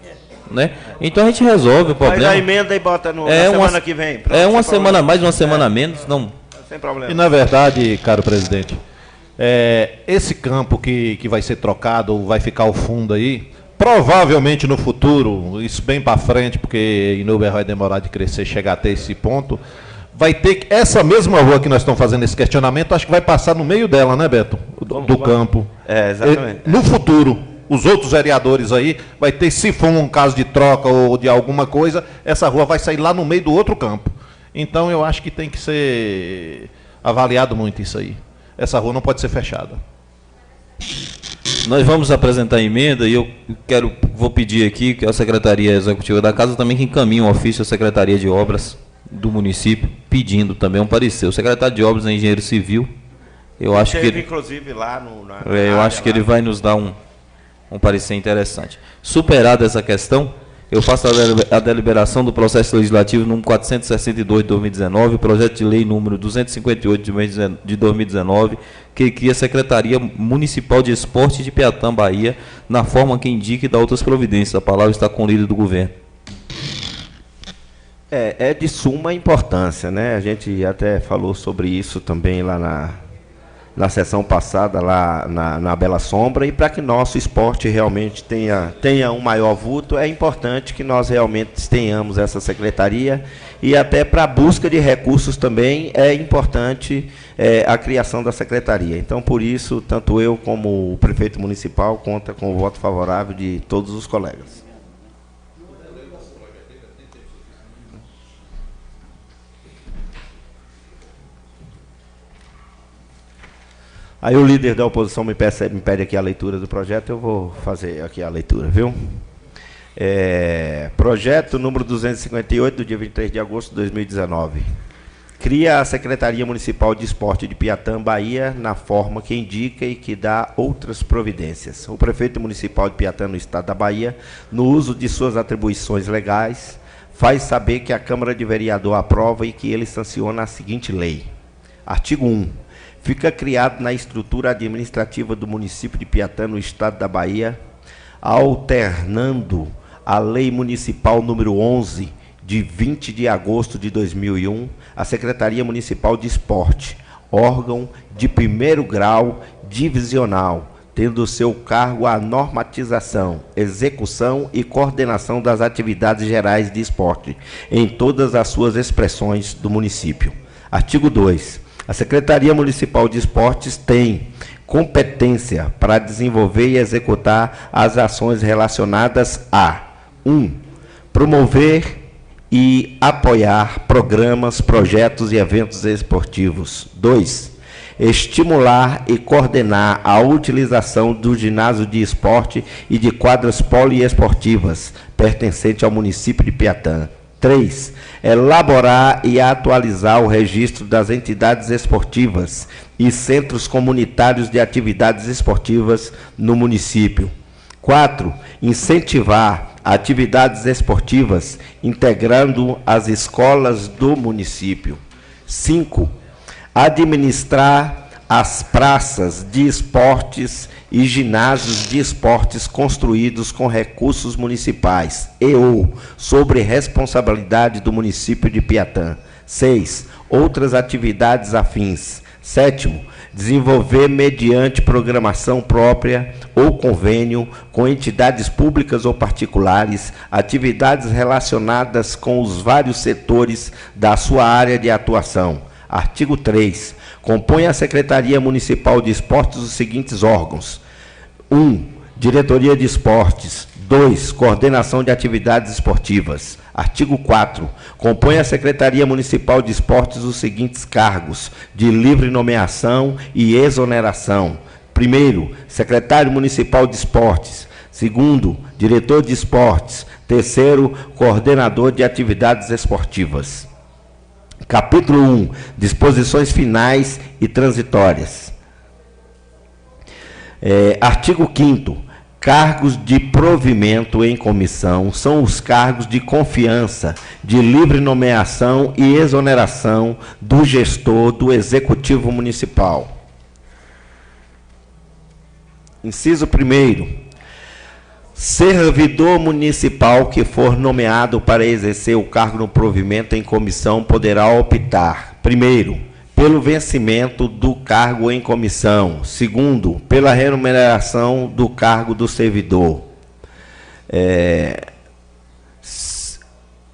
Né? Então a gente resolve o problema. Faz a emenda e bota na semana que vem. Pronto, uma semana a mais, uma semana a menos, não. Sem problema. E na verdade, caro presidente, esse campo que vai ser trocado, ou vai ficar ao fundo aí, provavelmente no futuro, isso bem para frente, porque Inúbia vai demorar de crescer, chegar até esse ponto, vai ter essa mesma rua que nós estamos fazendo esse questionamento, acho que vai passar no meio dela, né, Beto? Do campo. Exatamente. No futuro, os outros vereadores aí, vai ter, se for um caso de troca ou de alguma coisa, essa rua vai sair lá no meio do outro campo. Então eu acho que tem que ser avaliado muito isso aí. Essa rua não pode ser fechada. Nós vamos apresentar a emenda e eu vou pedir aqui que a Secretaria Executiva da Casa também que encaminhe um ofício à Secretaria de Obras do município, pedindo também um parecer. O secretário de Obras é engenheiro civil. Eu acho que inclusive lá eu acho que ele vai nos dar um parecer interessante. Superada essa questão, eu faço a deliberação do processo legislativo número 462 de 2019, projeto de lei número 258 de 2019, que cria a Secretaria Municipal de Esporte de Piatã, Bahia, na forma que indica e dá outras providências. A palavra está com o líder do governo. É de suma importância, né? A gente até falou sobre isso também lá na sessão passada, lá na Bela Sombra, e para que nosso esporte realmente tenha um maior vulto, é importante que nós realmente tenhamos essa secretaria, e até para a busca de recursos também é importante a criação da secretaria. Então, por isso, tanto eu como o prefeito municipal conta com o voto favorável de todos os colegas. Aí o líder da oposição me pede aqui a leitura do projeto, eu vou fazer aqui a leitura, viu? Projeto número 258, do dia 23 de agosto de 2019. Cria a Secretaria Municipal de Esporte de Piatã, Bahia, na forma que indica e que dá outras providências. O prefeito municipal de Piatã, no estado da Bahia, no uso de suas atribuições legais, faz saber que a Câmara de Vereador aprova e que ele sanciona a seguinte lei. Artigo 1. Fica criado na estrutura administrativa do município de Piatã, no estado da Bahia, alternando a Lei Municipal número 11, de 20 de agosto de 2001, a Secretaria Municipal de Esporte, órgão de primeiro grau divisional, tendo seu cargo a normatização, execução e coordenação das atividades gerais de esporte, em todas as suas expressões do município. Artigo 2. A Secretaria Municipal de Esportes tem competência para desenvolver e executar as ações relacionadas a 1. Promover e apoiar programas, projetos e eventos esportivos. 2. Estimular e coordenar a utilização do ginásio de esporte e de quadras poliesportivas pertencente ao município de Piatã. 3. Elaborar e atualizar o registro das entidades esportivas e centros comunitários de atividades esportivas no município. 4. Incentivar atividades esportivas integrando as escolas do município. 5. Administrar as praças de esportes e ginásios de esportes construídos com recursos municipais ou sobre responsabilidade do município de Piatã. 6. Outras atividades afins. 7. Desenvolver mediante programação própria ou convênio com entidades públicas ou particulares atividades relacionadas com os vários setores da sua área de atuação. Artigo 3. Compõe a Secretaria Municipal de Esportes os seguintes órgãos. 1. Diretoria de Esportes. 2. Coordenação de atividades esportivas. Artigo 4. Compõe a Secretaria Municipal de Esportes os seguintes cargos de livre nomeação e exoneração. 1º, Secretário Municipal de Esportes. 2º, Diretor de Esportes. Terceiro, coordenador de atividades esportivas. Capítulo 1, disposições finais e transitórias. Artigo 5º, cargos de provimento em comissão são os cargos de confiança, de livre nomeação e exoneração do gestor do Executivo Municipal. Inciso 1º, servidor municipal que for nomeado para exercer o cargo no provimento em comissão poderá optar, primeiro, pelo vencimento do cargo em comissão, segundo, pela remuneração do cargo do servidor.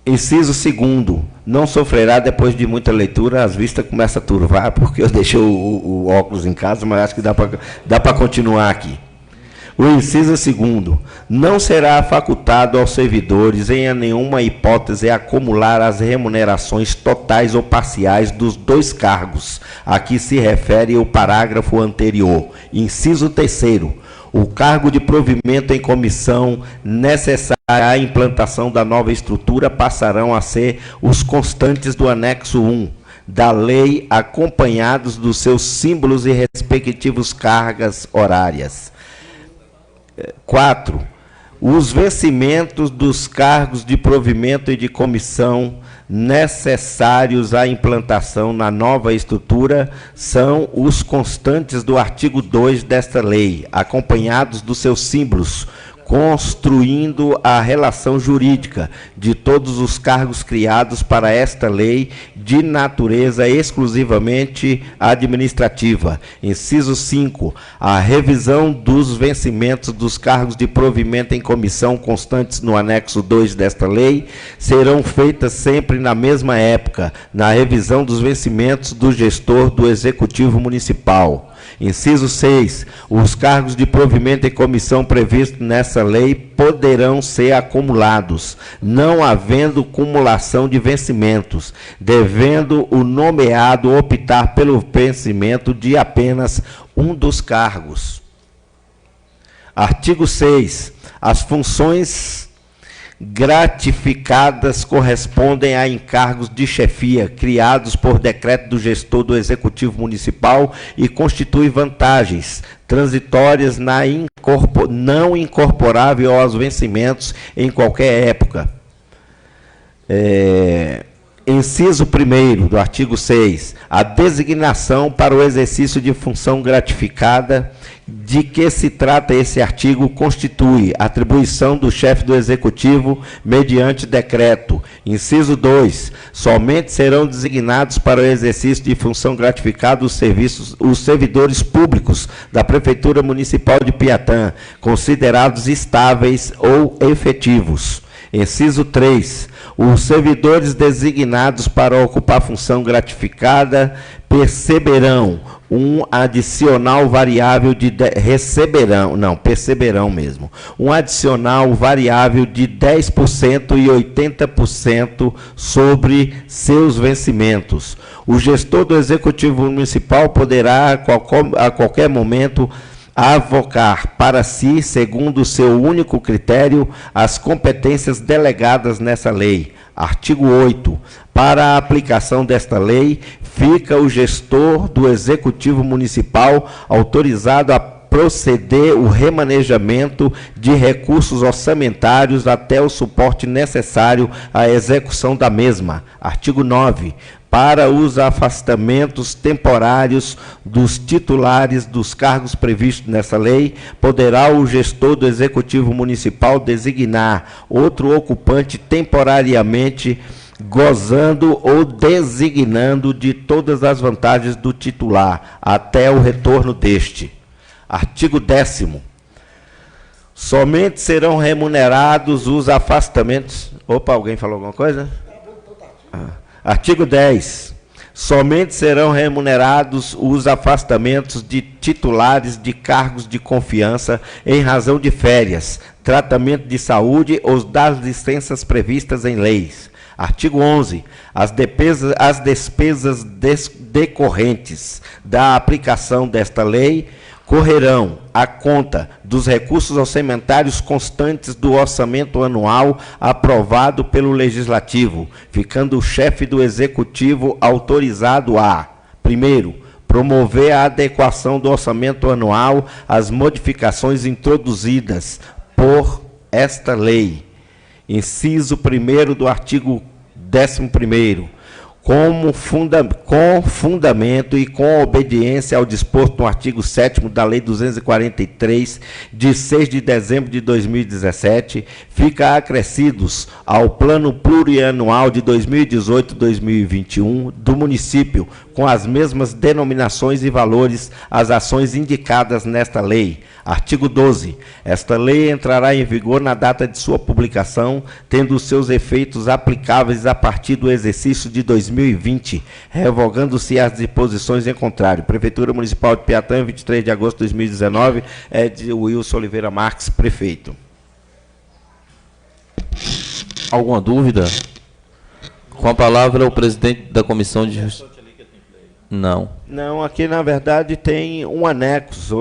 Inciso 2º, não sofrerá, depois de muita leitura, as vistas começam a turvar, porque eu deixei o óculos em casa, mas acho que dá para continuar aqui. O inciso 2º, não será facultado aos servidores, em nenhuma hipótese, acumular as remunerações totais ou parciais dos 2 cargos, a que se refere o parágrafo anterior. Inciso 3º, o cargo de provimento em comissão necessária à implantação da nova estrutura passarão a ser os constantes do anexo 1 da lei, acompanhados dos seus símbolos e respectivos cargas horárias. 4. Os vencimentos dos cargos de provimento e de comissão necessários à implantação na nova estrutura são os constantes do artigo 2 desta lei, acompanhados dos seus símbolos, construindo a relação jurídica de todos os cargos criados para esta lei de natureza exclusivamente administrativa. Inciso 5. A revisão dos vencimentos dos cargos de provimento em comissão constantes no anexo 2 desta lei serão feitas sempre na mesma época, na revisão dos vencimentos do gestor do Executivo Municipal. Inciso 6. Os cargos de provimento em comissão previstos nessa lei poderão ser acumulados, não havendo cumulação de vencimentos, devendo o nomeado optar pelo vencimento de apenas um dos cargos. Artigo 6. As funções gratificadas correspondem a encargos de chefia criados por decreto do gestor do Executivo Municipal e constituem vantagens transitórias não incorporável aos vencimentos em qualquer época. Inciso 1º do artigo 6. A designação para o exercício de função gratificada de que se trata esse artigo constitui atribuição do chefe do Executivo mediante decreto. Inciso 2. Somente serão designados para o exercício de função gratificada os servidores públicos da Prefeitura Municipal de Piatã, considerados estáveis ou efetivos. Inciso 3. Os servidores designados para ocupar função gratificada perceberão um adicional variável de um adicional variável de 10% e 80% sobre seus vencimentos. O gestor do Executivo Municipal poderá a qualquer momento avocar para si, segundo o seu único critério, as competências delegadas nessa lei. Artigo 8. Para a aplicação desta lei, fica o gestor do Executivo Municipal autorizado a proceder o remanejamento de recursos orçamentários até o suporte necessário à execução da mesma. Artigo 9. Para os afastamentos temporários dos titulares dos cargos previstos nessa lei, poderá o gestor do Executivo Municipal designar outro ocupante temporariamente, gozando ou designando de todas as vantagens do titular, até o retorno deste. Artigo 10º. Somente serão remunerados os afastamentos... Opa, alguém falou alguma coisa? Artigo 10. Somente serão remunerados os afastamentos de titulares de cargos de confiança em razão de férias, tratamento de saúde ou das licenças previstas em leis. Artigo 11. As despesas decorrentes da aplicação desta lei correrão à conta dos recursos orçamentários constantes do orçamento anual aprovado pelo Legislativo, ficando o chefe do Executivo autorizado a, primeiro, promover a adequação do orçamento anual às modificações introduzidas por esta lei. Inciso 1º do artigo 11º. Com fundamento e com obediência ao disposto no artigo 7º da Lei 243, de 6 de dezembro de 2017, fica acrescidos ao Plano Plurianual de 2018-2021 do município, com as mesmas denominações e valores, as ações indicadas nesta lei. Artigo 12. Esta lei entrará em vigor na data de sua publicação, tendo os seus efeitos aplicáveis a partir do exercício de 2020, revogando-se as disposições em contrário. Prefeitura Municipal de Piatã, 23 de agosto de 2019, é de Wilson Oliveira Marques, prefeito. Alguma dúvida? Com a palavra, o presidente da Comissão de Justiça. Não. Não, aqui na verdade tem um anexo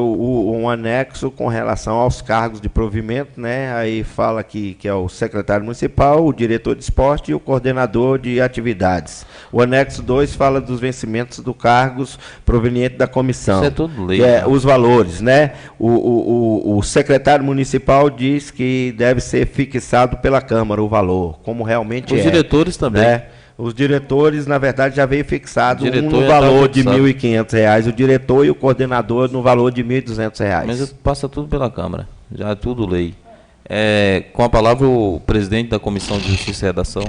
com relação aos cargos de provimento, né? Aí fala que é o secretário municipal, o diretor de esporte e o coordenador de atividades. O anexo 2 fala dos vencimentos dos cargos provenientes da comissão. Isso é tudo lei. Os valores, né? O secretário municipal diz que deve ser fixado pela Câmara o valor, como realmente Os diretores também. Né? Os diretores, na verdade, já veio fixado no Diretor valor de R$ 1.500, o diretor e o coordenador no valor de R$ 1.200. Mas passa tudo pela Câmara, já é tudo lei. Com a palavra, o presidente da Comissão de Justiça e Redação.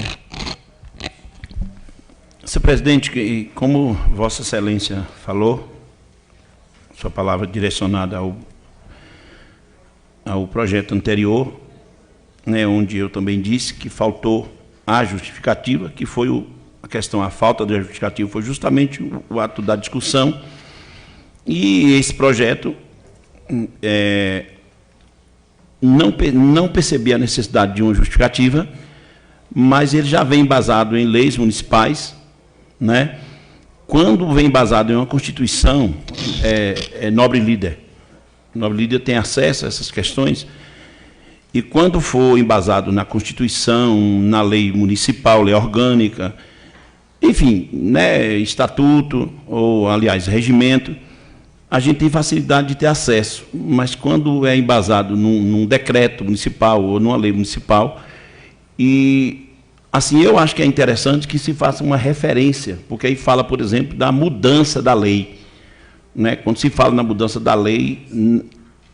Senhor presidente, como Vossa Excelência falou, sua palavra direcionada ao projeto anterior, né, onde eu também disse que faltou a justificativa, que foi a falta da justificativa foi justamente o ato da discussão, e esse projeto não percebia a necessidade de uma justificativa, mas ele já vem embasado em leis municipais, né? Quando vem embasado em uma Constituição, nobre líder. O nobre líder tem acesso a essas questões. E quando for embasado na Constituição, na lei municipal, lei orgânica, enfim, né, estatuto, ou, aliás, regimento, a gente tem facilidade de ter acesso. Mas quando é embasado num decreto municipal ou numa lei municipal, e, assim, eu acho que é interessante que se faça uma referência, porque aí fala, por exemplo, da mudança da lei. Né? Quando se fala na mudança da lei,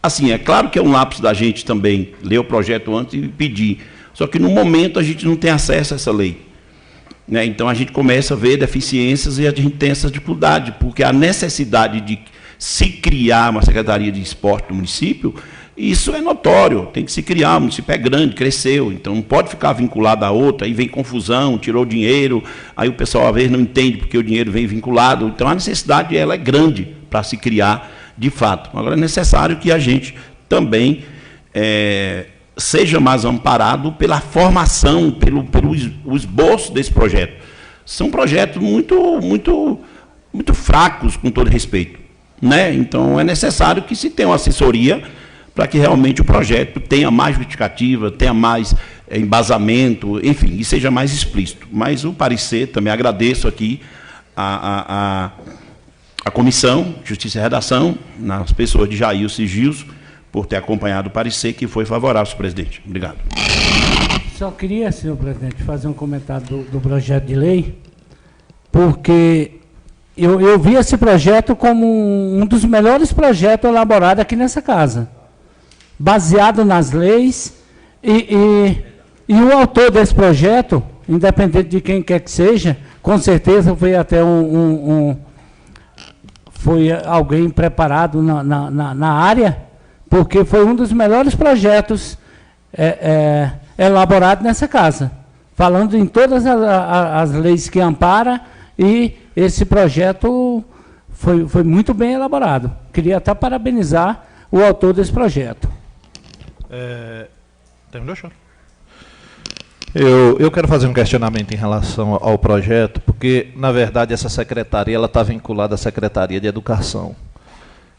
assim, é claro que é um lapso da gente também ler o projeto antes e pedir. Só que, no momento, a gente não tem acesso a essa lei. Né? Então, a gente começa a ver deficiências e a gente tem essa dificuldade, porque a necessidade de se criar uma Secretaria de Esporte no município, isso é notório, tem que se criar, o município é grande, cresceu, então não pode ficar vinculado a outra, aí vem confusão, tirou dinheiro, aí o pessoal, às vezes, não entende porque o dinheiro vem vinculado. Então, a necessidade ela é grande para se criar de fato. Agora, é necessário que a gente também seja mais amparado pela formação, pelo esboço desse projeto. São projetos muito fracos, com todo respeito. Né? Então, é necessário que se tenha uma assessoria para que realmente o projeto tenha mais justificativa, tenha mais embasamento, enfim, e seja mais explícito. Mas o parecer, também agradeço aqui a Comissão Justiça e Redação, nas pessoas de Jailson e Gilson, por ter acompanhado o parecer, que foi favorável, senhor presidente. Obrigado. Só queria, senhor presidente, fazer um comentário do projeto de lei, porque eu vi esse projeto como um dos melhores projetos elaborados aqui nessa casa, baseado nas leis, e o autor desse projeto, independente de quem quer que seja, com certeza foi até foi alguém preparado na área, porque foi um dos melhores projetos elaborados nessa casa, falando em todas as leis que ampara, e esse projeto foi muito bem elaborado. Queria até parabenizar o autor desse projeto. Terminou, senhor? Eu quero fazer um questionamento em relação ao projeto, porque, na verdade, essa secretaria está vinculada à Secretaria de Educação.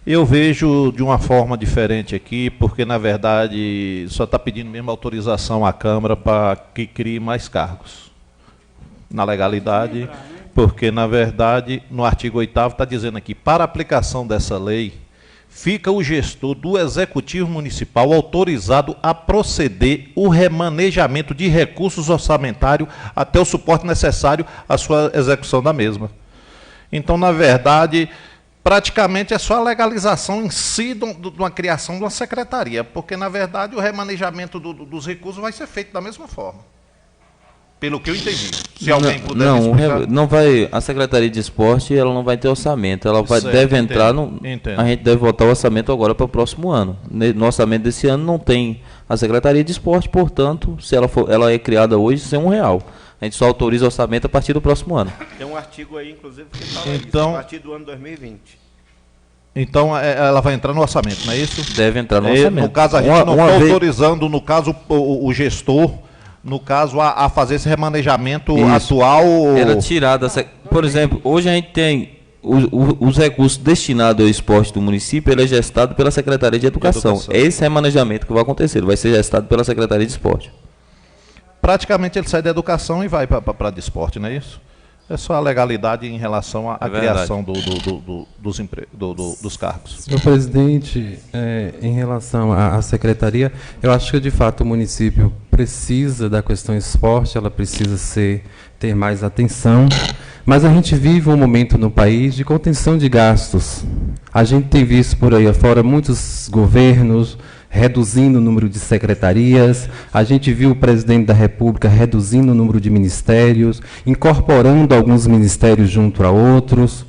Eu vejo de uma forma diferente aqui, porque, na verdade, só está pedindo mesmo autorização à Câmara para que crie mais cargos. Na legalidade, porque, na verdade, no artigo 8º está dizendo aqui, para aplicação dessa lei, fica o gestor do Executivo Municipal autorizado a proceder o remanejamento de recursos orçamentários até o suporte necessário à sua execução da mesma. Então, na verdade, praticamente é só a legalização em si de uma criação de uma secretaria, porque, na verdade, o remanejamento dos recursos vai ser feito da mesma forma. Pelo que eu entendi. Se alguém puder me explicar. Não vai, a Secretaria de Esporte ela não vai ter orçamento, ela vai, Certo, deve entrar entendo. a gente deve votar o orçamento agora para o próximo ano. No orçamento desse ano não tem a Secretaria de Esporte, portanto, se ela é criada hoje sem R$1. A gente só autoriza o orçamento a partir do próximo ano. Tem um artigo aí, inclusive, que fala Então, isso, a partir do ano 2020. Então, ela vai entrar no orçamento, não é isso? Deve entrar no orçamento. No caso, a gente não está autorizando, no caso, o gestor, no caso, a fazer esse remanejamento atual. Era tirada, por exemplo, hoje a gente tem os recursos destinados ao esporte do município, ele é gestado pela Secretaria de Educação. Esse remanejamento que vai acontecer, ele vai ser gestado pela Secretaria de Esporte. Praticamente ele sai da educação e vai para a de esporte, não é isso? É só a legalidade em relação à criação dos cargos. Senhor presidente, em relação à secretaria, eu acho que de fato o município precisa da questão esporte, ela precisa ter mais atenção, mas a gente vive um momento no país de contenção de gastos. A gente tem visto por aí afora muitos governos reduzindo o número de secretarias, a gente viu o presidente da República reduzindo o número de ministérios, incorporando alguns ministérios junto a outros,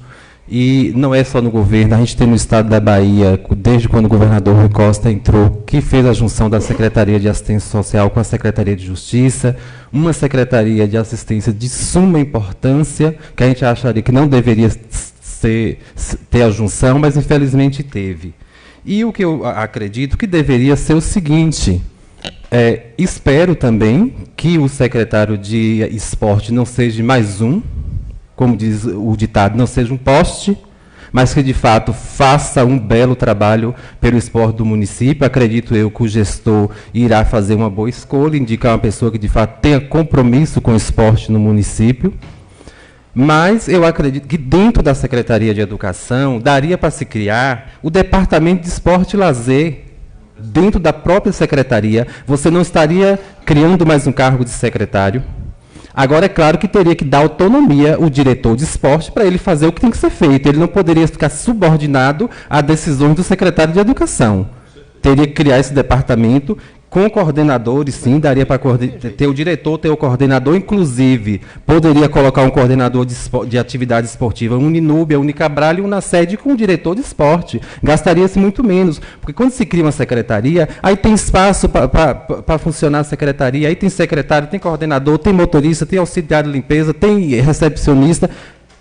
e não é só no governo, a gente tem no estado da Bahia, desde quando o governador Rui Costa entrou, que fez a junção da Secretaria de Assistência Social com a Secretaria de Justiça, uma Secretaria de Assistência de suma importância, que a gente acharia que não deveria ter a junção, mas infelizmente teve. E o que eu acredito que deveria ser o seguinte, espero também que o secretário de esporte não seja mais um, como diz o ditado, não seja um poste, mas que de fato faça um belo trabalho pelo esporte do município. Acredito eu que o gestor irá fazer uma boa escolha, indicar uma pessoa que de fato tenha compromisso com o esporte no município. Mas eu acredito que dentro da Secretaria de Educação daria para se criar o Departamento de Esporte e Lazer. Dentro da própria secretaria, você não estaria criando mais um cargo de secretário. Agora, é claro que teria que dar autonomia ao diretor de esporte para ele fazer o que tem que ser feito. Ele não poderia ficar subordinado a decisões do secretário de Educação. Teria que criar esse departamento com coordenadores, sim, daria para ter o diretor, ter o coordenador, inclusive, poderia colocar um coordenador de atividade esportiva, um Uninúbia, um Unicabral e um na sede com o diretor de esporte. Gastaria-se muito menos, porque quando se cria uma secretaria, aí tem espaço para funcionar a secretaria, aí tem secretário, tem coordenador, tem motorista, tem auxiliar de limpeza, tem recepcionista.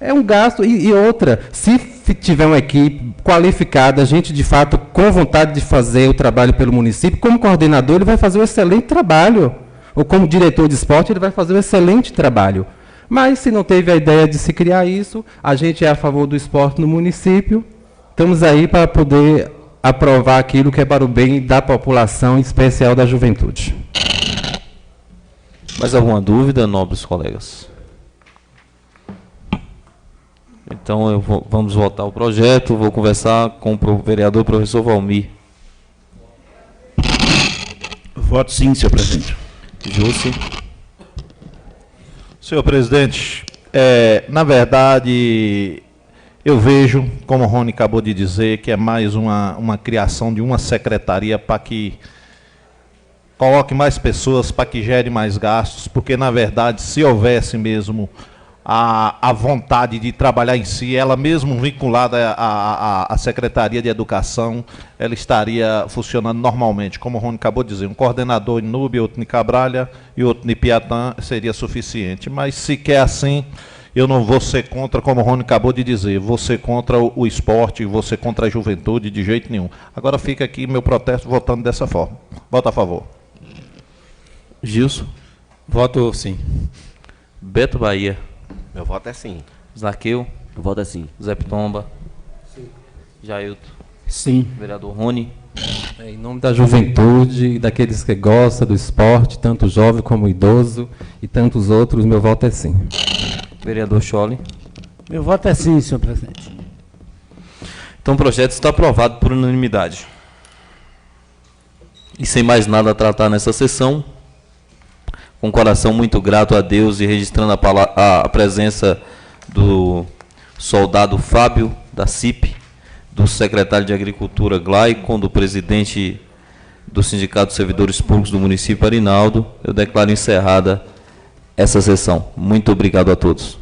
É um gasto. E outra, se tiver uma equipe qualificada, gente de fato com vontade de fazer o trabalho pelo município, como coordenador ele vai fazer um excelente trabalho. Ou como diretor de esporte ele vai fazer um excelente trabalho. Mas se não teve a ideia de se criar isso, a gente é a favor do esporte no município. Estamos aí para poder aprovar aquilo que é para o bem da população, em especial da juventude. Mais alguma dúvida, nobres colegas? Então, vamos votar o projeto. Vou conversar com o vereador professor Valmir. Voto sim, senhor presidente. Júcio. Senhor presidente, na verdade, eu vejo, como o Rony acabou de dizer, que é mais uma criação de uma secretaria para que coloque mais pessoas, para que gere mais gastos, porque, na verdade, se houvesse mesmo a vontade de trabalhar em si, ela mesmo vinculada à Secretaria de Educação, ela estaria funcionando normalmente, como o Rony acabou de dizer, um coordenador em Núbia, outro em Cabralha e outro em Piatã seria suficiente, mas se quer assim, eu não vou ser contra, como o Rony acabou de dizer, vou ser contra o esporte, vou ser contra a juventude de jeito nenhum. Agora fica aqui meu protesto votando dessa forma. Voto a favor. Gilson. Voto sim. Beto Bahia. Meu voto é sim. Zaqueu. O voto é sim. Zé Pitomba. Sim. Jailton. Sim. Vereador Rony. Em nome da juventude, daqueles que gostam do esporte, tanto jovem como idoso e tantos outros, meu voto é sim. Vereador Scholle. Meu voto é sim, senhor presidente. Então o projeto está aprovado por unanimidade. E sem mais nada a tratar nessa sessão, com coração muito grato a Deus e registrando a presença do soldado Fábio, da CIP, do secretário de Agricultura Glaicon, do presidente do Sindicato dos Servidores Públicos do município Arinaldo, eu declaro encerrada essa sessão. Muito obrigado a todos.